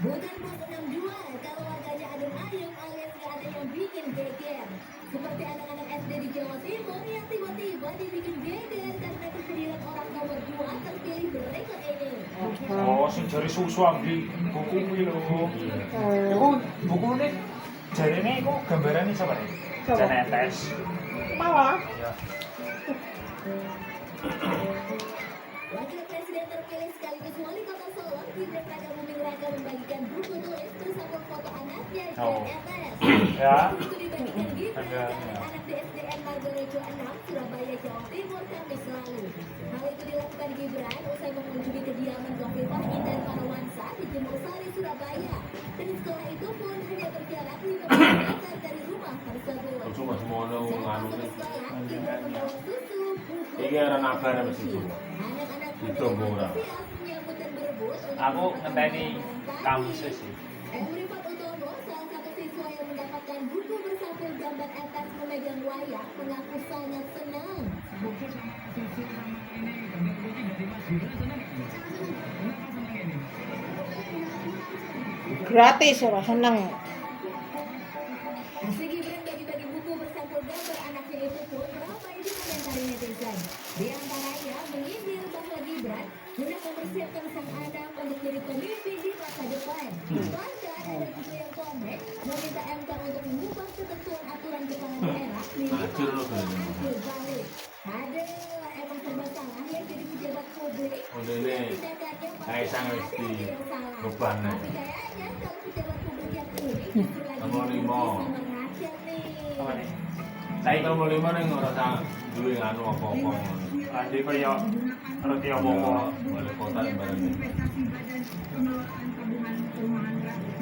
Bukan bos 62, kalau warganya adem ayem alias gak ada yang bikin geger. Seperti anak-anak SD di Jawa Timur yang tiba-tiba dibikin geger karena kehadiran orang nomor 2 terpilih berikut ini. Oh, sing jari susu ambil buku kuwi lho. Iku bukune jarine iku gambarane sapa nih? Siapa? Janetes. Malah. Ya. Wakil Presiden terpilih sekaligus Wali Kota Solo, Gibran Raka Buming Raka membagikan buku tulis bersama foto anaknya Oh. JNS. Ya. Buku itu dibagikan Gibran Ada, ke ya. anak di SDN Margorejo 6, Surabaya, Jawa Timur, Kamis lalu. Hal itu dilakukan Gibran usai mengunjungi kediaman Khofifah Indar Parawansa di Jemur Sari, Surabaya. Dan setelah itu pun hanya berjarak 15 meter dari rumah tersebut. Cuma semua Saat nganu masuk nih. sekolah, Gibran membawa susu, buku, Iki ada nabar apa sih, Bu? anak-anak Itu, Bu, ora. antusias menyambut dan berebut untuk Aku mendapatkan ngenteni barang tadi. kampusnya sih. Emrifat Utomo, salah satu siswa yang mendapatkan buku bersampul gambar atas memegang wayang, mengaku sangat senang. Buku sama susu sama ini dapat buku dari Mas Gibran senang nggak? Kenapa senang ini? Gratis ya, seneng. Aksi Gibran bagi-bagi buku bersampul gambar anaknya itu pun ramai dikomentari netizen. Di antaranya menyindir bahwa Gibran sudah mempersiapkan sang anak untuk jadi pemimpin di masa depan. Bahkan ada juga yang komen meminta MK untuk mengubah ketentuan aturan kepala daerah Hancur lu, minimal Bang. hasil balik. Aduh, emang serba salah ya jadi pejabat publik. Udah ini. Tindakannya pasti Kaisang ada wis di aja yang salah. beban, nih. Tapi kayaknya kalau pejabat publik yang ini justru lagi Nomor dipuji 5. sama rakyat nih. Apa nih? Saya nomor 5 nih ngerasa duwe nganu apa-apa. Ade kaya roti apa-apa. Wali kota ibaratnya. Investasi Badan Pengelolaan Tabungan Perumahan Rakyat.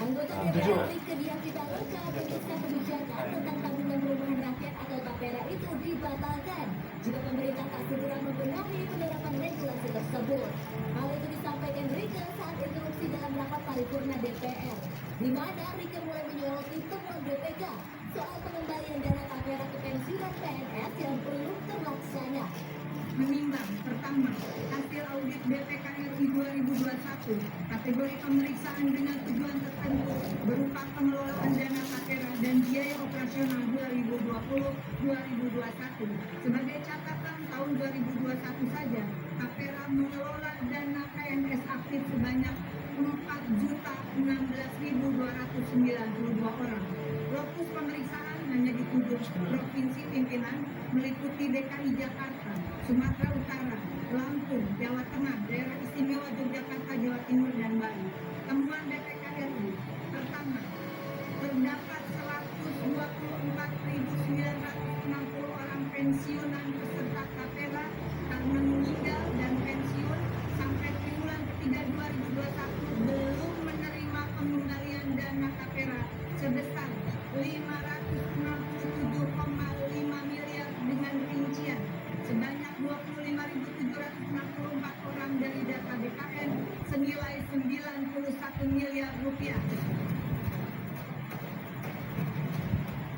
Anggota DPR Rike Dian Pitaloka menyebutkan kebijakan tentang tabungan perumahan rakyat atau TAPERA itu dibatalkan jika pemerintah tak segera membenahi penerapan regulasi tersebut. Hal itu disampaikan Rike saat interupsi dalam rapat paripurna DPR, di mana Rike mulai menyoroti temuan BPK soal pengembalian dana TAPERA ke pensiunan PNS yang belum terlaksana. Menimbang pertama, hasil audit BPK RI 2021 kategori pemeriksaan dengan tujuan tertentu berupa pengelolaan dana TAPERA dan biaya operasional 2020-2021. Sebagai catatan tahun 2021 saja, Tapera mengelola dana PNS aktif sebanyak 4.016.292 orang. Lokus pemeriksaan hanya di 7 provinsi pimpinan meliputi DKI Jakarta, Sumatera Utara, Lampung, Jawa Tengah, Daerah Istimewa Yogyakarta, Jawa Timur, dan Bali. Temuan BPK RI. Pertama, terdapat 124.960 orang pensiunan peserta Tapera karena meninggal dan pensiun sampai triwulan ketiga 2021 belum menerima pengembalian dana Tapera sebesar 567,5 miliar dengan rincian sebanyak 25.764 orang dari data BKN senilai 91 miliar rupiah.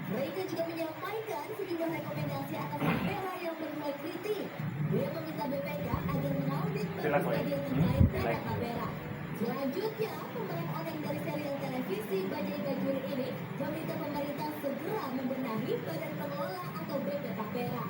Mereka juga menyampaikan sejumlah rekomendasi atas Tapera yang menuai kritik. Dia meminta BPK agar mengaudit bagian terkait dana Tapera. Selanjutnya, pemeran orang dari serial televisi Bajai Bajuri ini meminta pemerintah segera membenahi Badan Pengelola atau BP Tapera.